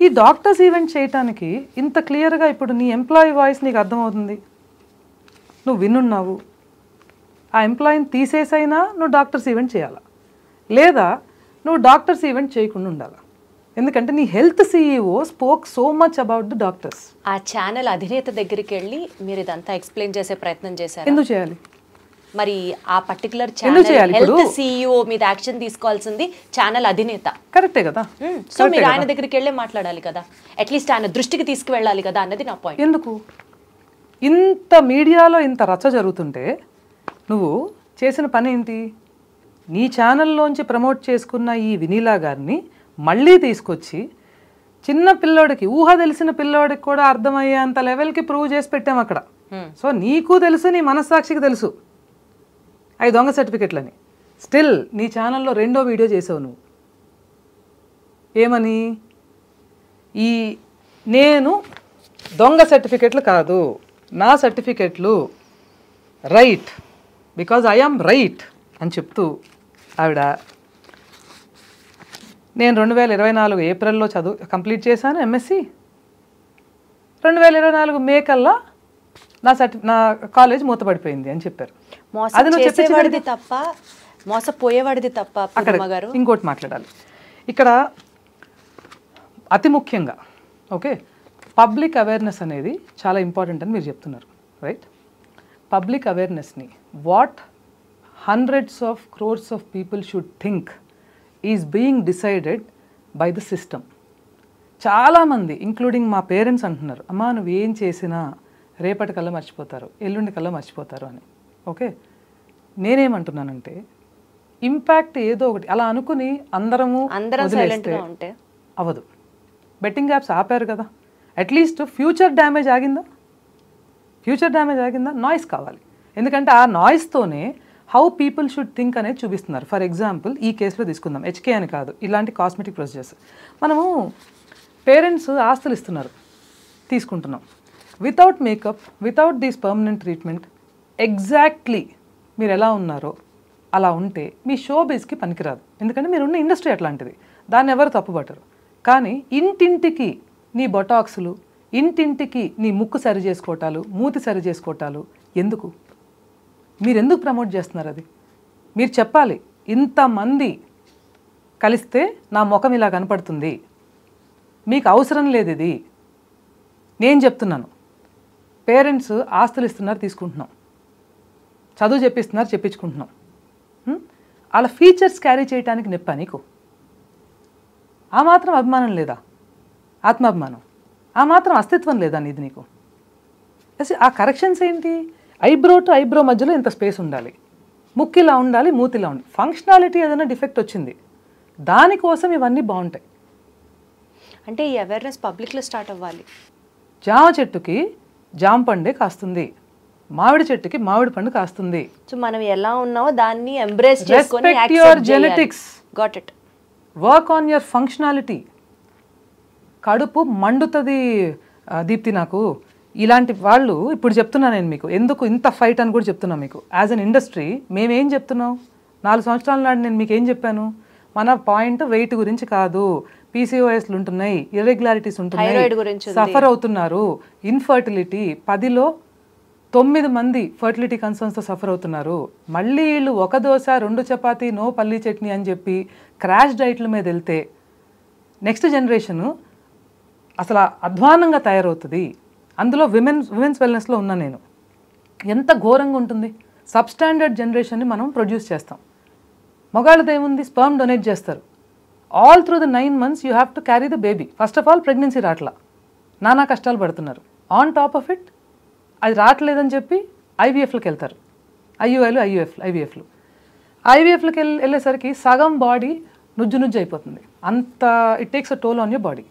ఈ డాక్టర్స్ ఈవెంట్ చేయటానికి ఇంత క్లియర్గా ఇప్పుడు నీ ఎంప్లాయీ వాయిస్ నీకు అర్థమవుతుంది. నువ్వు వినున్నావు, ఆ ఎంప్లాయీని తీసేసైనా నువ్వు డాక్టర్స్ ఈవెంట్ చేయాలా, లేదా నువ్వు డాక్టర్స్ ఈవెంట్ చేయకుండా ఉండాలా. ఎందుకంటే నీ health CEO spoke so much about the doctors. ఆ ఛానల్ అధినేత దగ్గరికి వెళ్ళి మీరు ఇదంతా ఎక్స్ప్లెయిన్ చేసే ప్రయత్నం చేశారు. ఎందుకు చేయాలి? మరి ఆ పర్టికులర్ ఛానల్ హెల్త్ CEO మీద యాక్షన్ తీసుకోవాల్సింది ఛానల్ అధినేత. కరెక్టే కదా. సో మీరు ఆయన దగ్గరికి వెళ్ళే మాట్లాడాలి కదా, అట్లీస్ట్ ఆయన దృష్టికి తీసుకువెళ్ళాలి కదా అన్నది నా పాయింట్. ఎందుకు ఇంత మీడియాలో ఇంత రచ్చ జరుగుతుంటే నువ్వు చేసిన పని ఏంటి? నీ ఛానల్లోంచి ప్రమోట్ చేసుకున్న ఈ వినీలా గారిని మళ్ళీ తీసుకొచ్చి చిన్న పిల్లోడికి, ఊహ తెలిసిన పిల్లోడికి కూడా అర్థమయ్యేంత లెవెల్కి ప్రూవ్ చేసి పెట్టాం అక్కడ. సో నీకు తెలుసు, నీ మనస్సాక్షికి తెలుసు అవి దొంగ సర్టిఫికెట్లని. స్టిల్ నీ ఛానల్లో 2వ వీడియో చేసావు నువ్వు. ఏమని? నేను దొంగ సర్టిఫికెట్లు కాదు, నా సర్టిఫికెట్లు right, because I am right అని చెప్తూ ఆవిడ నేను 2024 ఏప్రిల్లో కంప్లీట్ చేశాను MSc. 2024 మే కల్లా నా కాలేజ్ మూతపడిపోయింది అని చెప్పారు. అది నువ్వు చెప్పేవాడిది తప్ప, మోసపోయేవాడిది తప్ప. అక్కడ ఇంకోటి మాట్లాడాలి ఇక్కడ అతి ముఖ్యంగా. ఓకే, పబ్లిక్ అవేర్నెస్ అనేది చాలా ఇంపార్టెంట్ అని మీరు చెప్తున్నారు, రైట్? పబ్లిక్ అవేర్నెస్ని what hundreds of crores of people should think is being decided by the system. చాలామంది ఇంక్లూడింగ్ మా పేరెంట్స్ అంటున్నారు, అమ్మా నువ్వు ఏం చేసినా రేపటికల్లా మర్చిపోతారు, ఎల్లుండికల్లా మర్చిపోతారు అని. ఓకే, నేనేమంటున్నానంటే ఇంపాక్ట్ ఏదో ఒకటి అలా అనుకుని అందరం ఉంటే అవ్వదు. బెట్టింగ్ యాప్స్ ఆపారు కదా, అట్లీస్ట్ ఫ్యూచర్ డ్యామేజ్ ఆగిందా? నాయిస్ కావాలి. ఎందుకంటే ఆ నాయిస్తోనే హౌ పీపుల్ షుడ్ థింక్ అనేది చూపిస్తున్నారు. ఫర్ ఎగ్జాంపుల్ ఈ కేసులో తీసుకుందాం, HK అని కాదు, ఇలాంటి కాస్మెటిక్ ప్రొసీజర్స్. మనము పేరెంట్స్ ఆస్తులు ఇస్తున్నారు, తీసుకుంటున్నాం, without makeup, without this permanent treatment. Exactly మీరు ఎలా ఉన్నారో అలా ఉంటే మీ షో బేస్కి పనికిరాదు. ఎందుకంటే మీరున్న ఇండస్ట్రీ అట్లాంటిది, దాన్ని ఎవరు తప్పుపట్టరు. కానీ ఇంటింటికి నీ బొటాక్స్లు, ఇంటింటికి నీ ముక్కు సరి చేసుకోవటాలు, మూతి సరి చేసుకోవటాలు ఎందుకు? మీరు ఎందుకు ప్రమోట్ చేస్తున్నారు? అది మీరు చెప్పాలి. ఇంతమంది కలిస్తే నా ముఖం ఇలా కనపడుతుంది, మీకు అవసరం లేదు ఇది. నేను చెప్తున్నాను, పేరెంట్స్ ఆస్తులు ఇస్తున్నారు, తీసుకుంటున్నాం, చదువు చెప్పిస్తున్నారు, చెప్పించుకుంటున్నాం. అలా ఫీచర్స్ క్యారీ చేయడానికి నొప్పా నీకు? ఆ మాత్రం అభిమానం లేదా? ఆత్మాభిమానం, ఆ మాత్రం అస్తిత్వం లేదా నీది నీకు? ఆ కరెక్షన్స్ ఏంటి? ఐబ్రో టు ఐబ్రో మధ్యలో ఇంత స్పేస్ ఉండాలి, ముక్కు ఇలా ఉండాలి, మూతిలా ఉండాలి. ఫంక్షనాలిటీ ఏదైనా డిఫెక్ట్ వచ్చింది, దానికోసం ఇవన్నీ బాగుంటాయి. అంటే ఈ అవేర్నెస్ పబ్లిక్లో స్టార్ట్ అవ్వాలి. జామ చెట్టుకి జామ పండే కాస్తుంది, మామిడి చెట్టుకి మామిడి పండు కాస్తుంది. సో మనం ఎలా ఉన్నామో దాన్ని ఎంబ్రేస్ చేసుకొని respect your genetics, got it. Work on your functionality. కడుపు మండుతుంది దీప్తి నాకు. ఇలాంటి వాళ్ళు ఇప్పుడు చెప్తున్నా నేను మీకు, ఎందుకు ఇంత ఫైట్ అని కూడా చెప్తున్నా మీకు. యాజ్ అన్ ఇండస్ట్రీ మేమేం చెప్తున్నాం? 4 సంవత్సరాల నాడు నేను మీకు ఏం చెప్పాను? మన పాయింట్ వెయిట్ గురించి కాదు, పీసీఓఎస్లు ఉంటున్నాయి, ఇర్రెగ్యులారిటీస్ ఉంటున్నాయి, సఫర్ అవుతున్నారు, ఇన్ఫర్టిలిటీ 10లో 9 మంది ఫర్టిలిటీ కన్సర్న్స్తో సఫర్ అవుతున్నారు. మళ్ళీ వీళ్ళు 1 దోశ 2 చపాతీ నో పల్లీ చట్నీ అని చెప్పి క్రాష్ డైట్ల మీద వెళ్తే నెక్స్ట్ జనరేషను అసలు అధ్వానంగా తయారవుతుంది. అందులో విమెన్స్ వెల్నెస్లో ఉన్నా నేను. ఎంత ఘోరంగా ఉంటుంది. సబ్స్టాండర్డ్ జనరేషన్ని మనం ప్రొడ్యూస్ చేస్తాం. మగాళ్ళది ఏముంది? స్పర్మ్ డొనేట్ చేస్తారు. All through the 9 months you have to carry the baby. First of all pregnancy రాట్లా, నానా కష్టాలు పడుతున్నారు. ఆన్ టాప్ ఆఫ్ ఇట్ అది రావట్లేదని చెప్పి ఐవీఎఫ్లకి వెళ్తారు. ఐవీఎఫ్లకి వెళ్ళేసరికి సగం బాడీ నుజ్జు అయిపోతుంది. అంత it takes a toll on your body.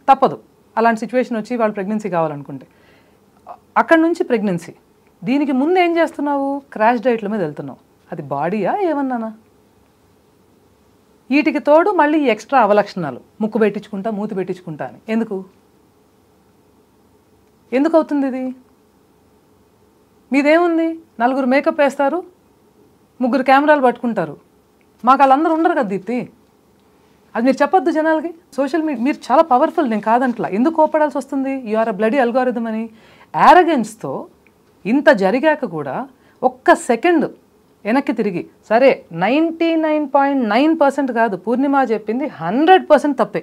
తప్పదు అలాంటి సిచ్యువేషన్ వచ్చి వాళ్ళు ప్రెగ్నెన్సీ కావాలనుకుంటే. అక్కడి నుంచి ప్రెగ్నెన్సీ. దీనికి ముందు ఏం చేస్తున్నావు? క్రాష్ డైట్ల మీద వెళ్తున్నావు. అది బాడీయా ఏమన్నానా? వీటికి తోడు మళ్ళీ ఎక్స్ట్రా అవలక్షణాలు, ముక్కు పెట్టించుకుంటా, మూతి పెట్టించుకుంటా అని. ఎందుకు అవుతుంది ఇది? మీదేముంది? 4 మేకప్ వేస్తారు, 3 కెమెరాలు పట్టుకుంటారు. మాకు వాళ్ళందరూ ఉండరు కదా దీప్తి. అది మీరు చెప్పొద్దు జనాలకి. సోషల్ మీడియా మీరు చాలా పవర్ఫుల్, నేను కాదంట్లా. ఎందుకు కోపడాల్సి వస్తుంది? You are a bloody algorithm అని. యారగెన్స్తో ఇంత జరిగాక కూడా ఒక్క సెకండ్ వెనక్కి తిరిగి, సరే 99.9% కాదు, పూర్ణిమ చెప్పింది 100% తప్పే,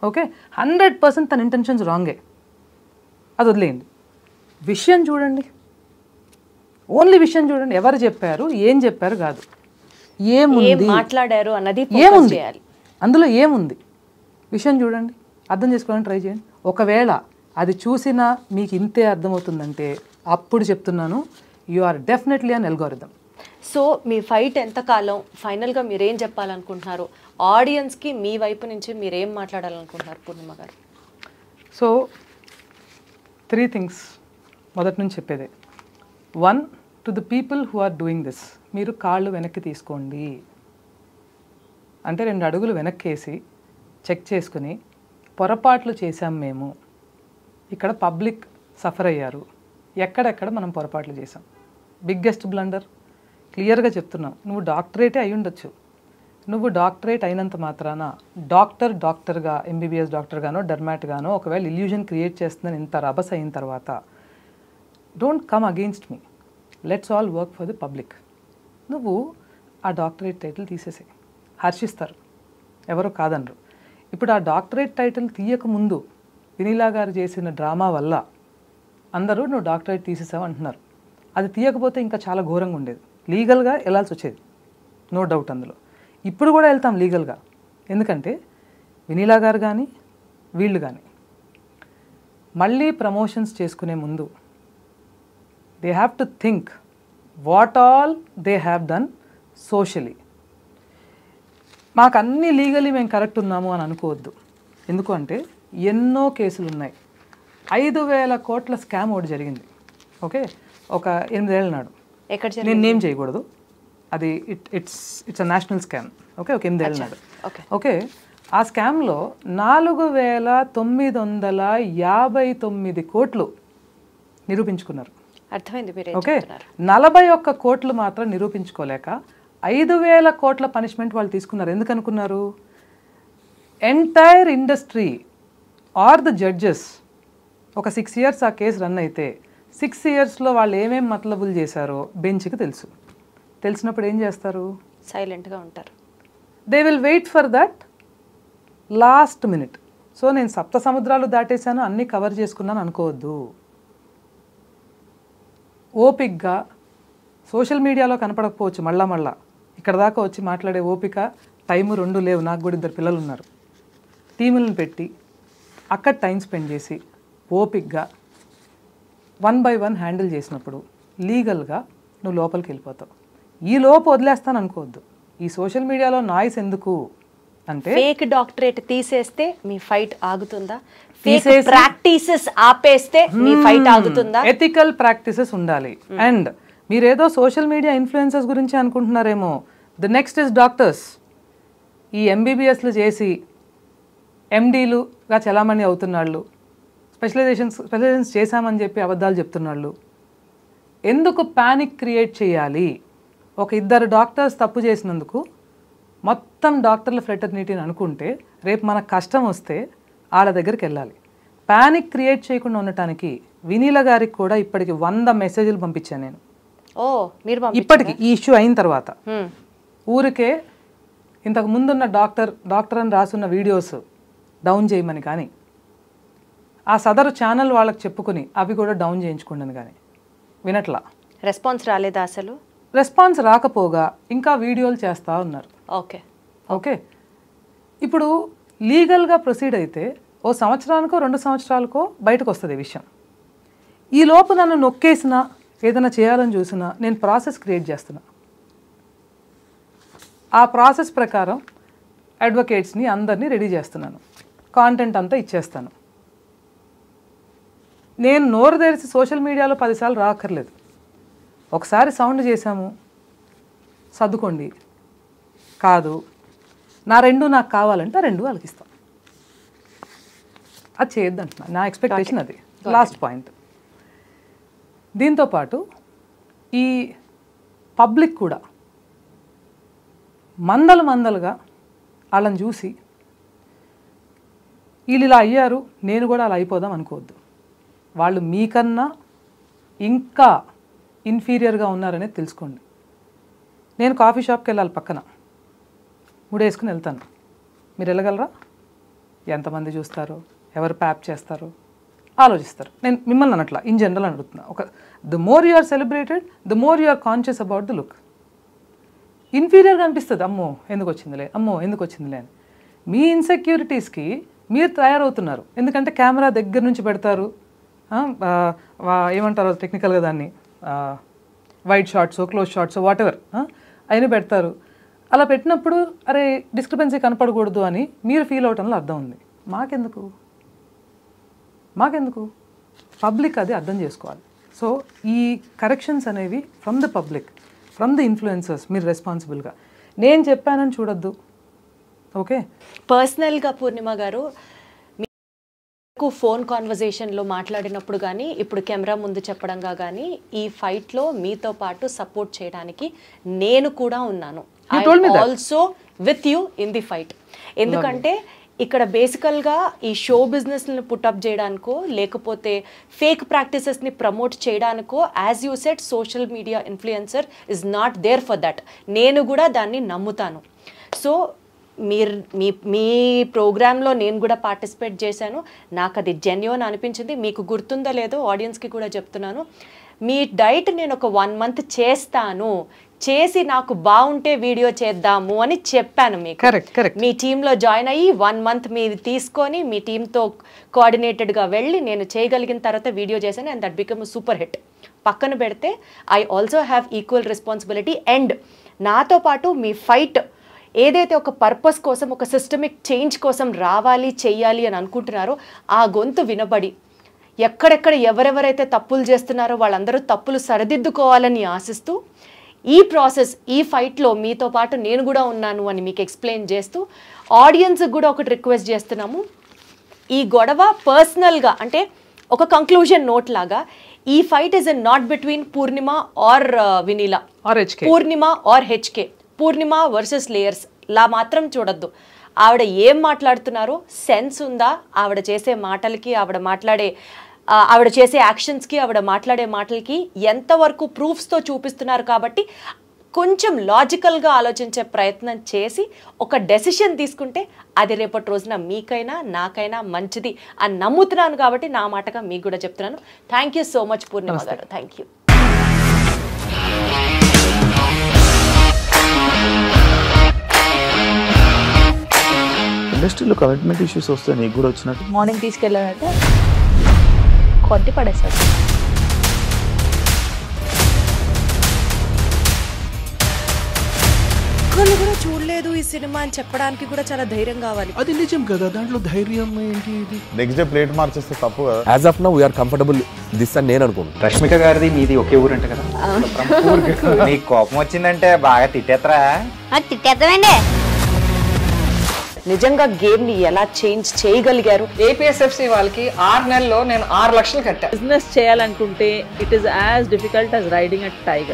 ఓకే, 100% తన ఇంటెన్షన్స్ రాంగే, అది వదిలేయండి. విషయం చూడండి, ఓన్లీ విషయం చూడండి. ఎవరు చెప్పారు, ఏం చెప్పారు కాదు, ఏముంది మాట్లాడారు అన్నది ఏముంది, అందులో ఏముంది విషయం చూడండి, అర్థం చేసుకోవడానికి ట్రై చేయండి. ఒకవేళ అది చూసినా మీకు ఇంతే అర్థమవుతుందంటే అప్పుడు చెప్తున్నాను, you are definitely an algorithm. So మీ ఫైట్ ఎంతకాలం, ఫైనల్గా మీరేం చెప్పాలనుకుంటున్నారు ఆడియన్స్కి? మీ వైపు నుంచి మీరేం మాట్లాడాలనుకుంటున్నారు పూర్ణిమ గారు? సో 3 things మొదటి నుంచి చెప్పేదే. 1, to the people who are doing this, మీరు కాళ్ళు వెనక్కి తీసుకోండి. అంటే 2 అడుగులు వెనక్కేసి చెక్ చేసుకుని, పొరపాట్లు చేశాం మేము, ఇక్కడ పబ్లిక్ సఫర్ అయ్యారు, ఎక్కడెక్కడ మనం పొరపాట్లు చేసాం. బిగ్గెస్ట్ బ్లండర్ క్లియర్గా చెప్తున్నాం. నువ్వు డాక్టరేటే అయి ఉండొచ్చు, నువ్వు డాక్టరేట్ అయినంత మాత్రాన డాక్టర్గా ఎంబీబీఎస్ డాక్టర్గానో డర్మాట్గానో ఒకవేళ ఇల్యూజన్ క్రియేట్ చేస్తుందని ఇంత రభస అయిన తర్వాత, don't come against me, let's all work for the public. నువ్వు ఆ డాక్టరేట్ టైటిల్ తీసేసే, హర్షిస్తారు, ఎవరో కాదనరు. ఇప్పుడు ఆ డాక్టరేట్ టైటిల్ తీయకముందు వినీలా గారు చేసిన డ్రామా వల్ల అందరూ నువ్వు డాక్టరేట్ తీసేసావు అంటున్నారు. అది తీయకపోతే ఇంకా చాలా ఘోరంగా ఉండేది, లీగల్గా వెళ్ళాల్సి వచ్చేది, నో డౌట్ అందులో. ఇప్పుడు కూడా వెళ్తాం లీగల్గా, ఎందుకంటే వినీలా గారు కానీ వీళ్ళు కానీ మళ్ళీ ప్రమోషన్స్ చేసుకునే ముందు they have to think what all they have done socially. మాకు అన్నీ లీగలీ మేము కరెక్ట్ ఉన్నాము అని అనుకోవద్దు. ఎందుకు అంటే ఎన్నో కేసులు ఉన్నాయి. 5,000 కోట్ల స్కామ్ ఒకటి జరిగింది, ఓకే, ఒక 8 ఏళ్ళ నాడు. నేను నేమ్ చేయకూడదు, అది it's a national scam, okay, ఒక 8 ఏళ్ళ నాడు, ఓకే. ఆ స్కామ్లో 4,959 కోట్లు నిరూపించుకున్నారు. అర్థమైంది. ఓకే, 41 కోట్లు మాత్రం నిరూపించుకోలేక 5,000 కోట్ల పనిష్మెంట్ వాళ్ళు తీసుకున్నారు. ఎందుకు అనుకున్నారు? Entire industry or the judges ఒక 6 years ఆ కేసు రన్ అయితే 6 yearsలో వాళ్ళు ఏమేమి మతలబులు చేశారో బెంచ్కి తెలుసు. తెలిసినప్పుడు ఏం చేస్తారు? సైలెంట్గా ఉంటారు. They will wait for that last minute. So నేను 7 సముద్రాలు దాటేశాను, అన్నీ కవర్ చేసుకున్నాను అనుకోవద్దు. ఓపిక్గా సోషల్ మీడియాలో కనపడకపోవచ్చు, మళ్ళా ఇక్కడ దాకా వచ్చి మాట్లాడే ఓపిక టైము 2 లేవు. నాకు కూడా 2 పిల్లలు ఉన్నారు. టీములను పెట్టి అక్కడ టైం స్పెండ్ చేసి ఓపిక్గా 1 by 1 హ్యాండిల్ చేసినప్పుడు లీగల్గా నువ్వు లోపలికి వెళ్ళిపోతావు. ఈ లోపు వదిలేస్తాను అనుకోవద్దు. ఈ సోషల్ మీడియాలో నాయిస్ ఎందుకు అంటే ఫేక్ డాక్టరేట్ తీసేస్తే మీ ఫైట్ ఆగుతుందా? ఫేక్ ప్రాక్టీసెస్ ఆపేస్తే మీ ఫైట్ ఆగుతుందా? ఎథికల్ ప్రాక్టీసెస్ ఉండాలి. అండ్ మీరేదో సోషల్ మీడియా ఇన్ఫ్లుయెన్సర్స్ గురించి అనుకుంటున్నారేమో. The next is doctors. ఈ ఎంబీబీఎస్లు చేసి ఎండీలుగా చలామణి అవుతున్నాళ్ళు, స్పెషలైజేషన్స్ చేశామని చెప్పి అబద్ధాలు చెప్తున్నాళ్ళు. ఎందుకు ప్యానిక్ క్రియేట్ చేయాలి? ఒక 2 డాక్టర్స్ తప్పు చేసినందుకు మొత్తం డాక్టర్ల ఫ్రెటర్నిటీని అనుకుంటే రేపు మనకు కష్టం వస్తే వాళ్ళ దగ్గరికి వెళ్ళాలి. ప్యానిక్ క్రియేట్ చేయకుండా ఉండటానికి వినీల గారికి కూడా ఇప్పటికి 100 మెసేజ్లు పంపించాను నేను. ఇప్పటికి ఈ ఇష్యూ అయిన తర్వాత ఊరికే ఇంతకు ముందున్న డాక్టర్ అని రాసున్న వీడియోస్ డౌన్ చేయమని కానీ ఆ సదరు ఛానల్ వాళ్ళకి చెప్పుకుని అవి కూడా డౌన్ చేయించుకోండి కానీ వినట్లా. రెస్పాన్స్ రాలేదా? అసలు రెస్పాన్స్ రాకపోగా ఇంకా వీడియోలు చేస్తూ ఉన్నారు. ఓకే ఇప్పుడు లీగల్గా ప్రొసీడ్ అయితే 1 సంవత్సరానికో 2 సంవత్సరాలకో బయటకు వస్తుంది విషయం. ఈ లోపు నన్ను నొక్కేసినా ఏదైనా చేయాలని చూసినా నేను ప్రాసెస్ క్రియేట్ చేస్తున్నా. ఆ ప్రాసెస్ ప్రకారం అడ్వకేట్స్ని అందరినీ రెడీ చేస్తున్నాను. కాంటెంట్ అంతా ఇచ్చేస్తాను. నేను నోరు తెరిచి సోషల్ మీడియాలో 10 సార్లు రాక్కర్లేదు. ఒకసారి సౌండ్ చేశాము, సర్దుకోండి. కాదు నా 2 నాకు కావాలంటే 2 వాళ్ళకి ఇస్తాం. అది చేయొద్దంటున్నా. నా ఎక్స్పెక్టేషన్ అది. Last point. దీంతోపాటు ఈ పబ్లిక్ కూడా మందలుగా వాళ్ళని చూసి వీళ్ళు ఇలా అయ్యారు నేను కూడా అలా అయిపోదాం అనుకోవద్దు. వాళ్ళు మీకన్నా ఇంకా ఇన్ఫీరియర్గా ఉన్నారనేది తెలుసుకోండి. నేను కాఫీ షాప్కి వెళ్ళాలి, పక్కన ముడేసుకుని వెళ్తాను. మీరు వెళ్ళగలరా? ఎంతమంది చూస్తారు, ఎవరు ప్యాప్ చేస్తారు ఆలోచిస్తారు. నేను మిమ్మల్ని అనట్లా, ఇన్ జనరల్ అడుగుతున్నా. The more you are celebrated the more you are conscious about the look. ఇన్ఫీరియర్గా అనిపిస్తుంది, అమ్మో ఎందుకు వచ్చిందిలే, అమ్మో ఎందుకు వచ్చిందిలే అని. మీ ఇన్సెక్యూరిటీస్కి మీరు తయారవుతున్నారు. ఎందుకంటే కెమెరా దగ్గర నుంచి పెడతారు, ఏమంటారు టెక్నికల్గా దాన్ని, wide shots close shots whatever అయినా పెడతారు. అలా పెట్టినప్పుడు అరే డిస్క్రిపెన్సీ కనపడకూడదు అని మీరు ఫీల్ అవటంలో అర్థం ఉంది. మాకెందుకు పబ్లిక్ అది అర్థం చేసుకోవాలి. సో ఈ కరెక్షన్స్ అనేవి from the public, from the influencers మీరు రెస్పాన్సిబుల్గా. నేను చెప్పానని చూడొద్దు. ఓకే, పర్సనల్గా పూర్ణిమ గారు ఫోన్ కాన్వర్జేషన్లో మాట్లాడినప్పుడు కానీ ఇప్పుడు కెమెరా ముందు చెప్పడంగా కానీ ఈ ఫైట్లో మీతో పాటు సపోర్ట్ చేయడానికి నేను కూడా ఉన్నాను. Also with you in the fight. ఎందుకంటే ఇక్కడ బేసికల్గా ఈ షో బిజినెస్ని పుట్అప్ చేయడానికో లేకపోతే ఫేక్ ప్రాక్టీసెస్ని ప్రమోట్ చేయడానికో as you set social media influencer is not there for that. నేను కూడా దాన్ని నమ్ముతాను. సో మీ ప్రోగ్రాంలో నేను కూడా పార్టిసిపేట్ చేశాను. నాకు అది జెన్యూన్ అనిపించింది. మీకు గుర్తుందో లేదో ఆడియన్స్కి కూడా చెప్తున్నాను, మీ డైట్ నేను ఒక 1 month చేస్తాను, చేసి నాకు బాగుంటే వీడియో చేద్దాము అని చెప్పాను మీకు. మీ టీంలో జాయిన్ అయ్యి 1 month మీరు తీసుకొని మీ టీంతో కోఆర్డినేటెడ్గా వెళ్ళి నేను చేయగలిగిన తర్వాత వీడియో చేశాను. And that become super hit. పక్కన పెడితే I also have equal responsibility. And నాతో పాటు మీ ఫైట్ ఏదైతే ఒక పర్పస్ కోసం, ఒక సిస్టమిక్ చేంజ్ కోసం రావాలి చెయ్యాలి అని అనుకుంటున్నారో ఆ గొంతు వినబడి ఎక్కడెక్కడ ఎవరెవరైతే తప్పులు చేస్తున్నారో వాళ్ళందరూ తప్పులు సరిదిద్దుకోవాలని ఆశిస్తూ ఈ ప్రాసెస్, ఈ ఫైట్లో మీతో పాటు నేను కూడా ఉన్నాను అని మీకు ఎక్స్ప్లెయిన్ చేస్తూ ఆడియన్స్కి కూడా ఒకటి రిక్వెస్ట్ చేస్తున్నాము. ఈ గొడవ పర్సనల్గా అంటే ఒక కంక్లూజన్ నోట్ లాగా, ఈ fight is not between Purnima or Vineela, Purnima or HK. Purnima versus layers లా మాత్రం చూడొద్దు. ఆవిడ ఏం మాట్లాడుతున్నారో సెన్స్ ఉందా, ఆవిడ చేసే మాటలకి, ఆవిడ చేసే యాక్షన్స్కి, ఆవిడ మాట్లాడే మాటలకి ఎంతవరకు ప్రూఫ్స్తో చూపిస్తున్నారు. కాబట్టి కొంచెం లాజికల్గా ఆలోచించే ప్రయత్నం చేసి ఒక డెసిషన్ తీసుకుంటే అది రేపటి రోజున మీకైనా నాకైనా మంచిది అని నమ్ముతున్నాను. కాబట్టి నా మాటగా మీకు కూడా చెప్తున్నాను. థ్యాంక్ యూ సో మచ్ పూర్ణిమ గారు. Thank you. ఇండస్ట్రీలో కమిట్మెంట్ ఇష్యూస్ వస్తే నీకు కూడా వచ్చినట్టు? మార్నింగ్ తీసుకెళ్ళానంటే కొట్టి పడేసాడు. ఒక్కళ్ళు కూడా చూడలేదు ఈ సినిమా అని చెప్పడానికి కూడా చాలా ధైర్యం కావాలి. అది నిజం కదా, దాంట్లో ధైర్యం ఏంటి? ఇది నెక్స్ట్ డే ప్లేట్ మార్చేస్తే తప్పు కదా. As of now we're comfortable this అని నేను అనుకుంటున్నాను. రష్మిక గారిది మీది ఒకే ఊరు అంట కదా? నీకు కోపం వచ్చిందంటే బాగా తిట్టేత్తరా? తిట్టేద్దామండి. నిజంగా గేమ్ ని ఎలా చేంజ్ చేయగలిగారు? ఏపీఎస్ఎఫ్సి వాళ్ళకి 6 నెలల్లో నేను 6 లక్షలు కట్టా. బిజినెస్ చేయాలనుకుంటే it is as difficult as riding a tiger.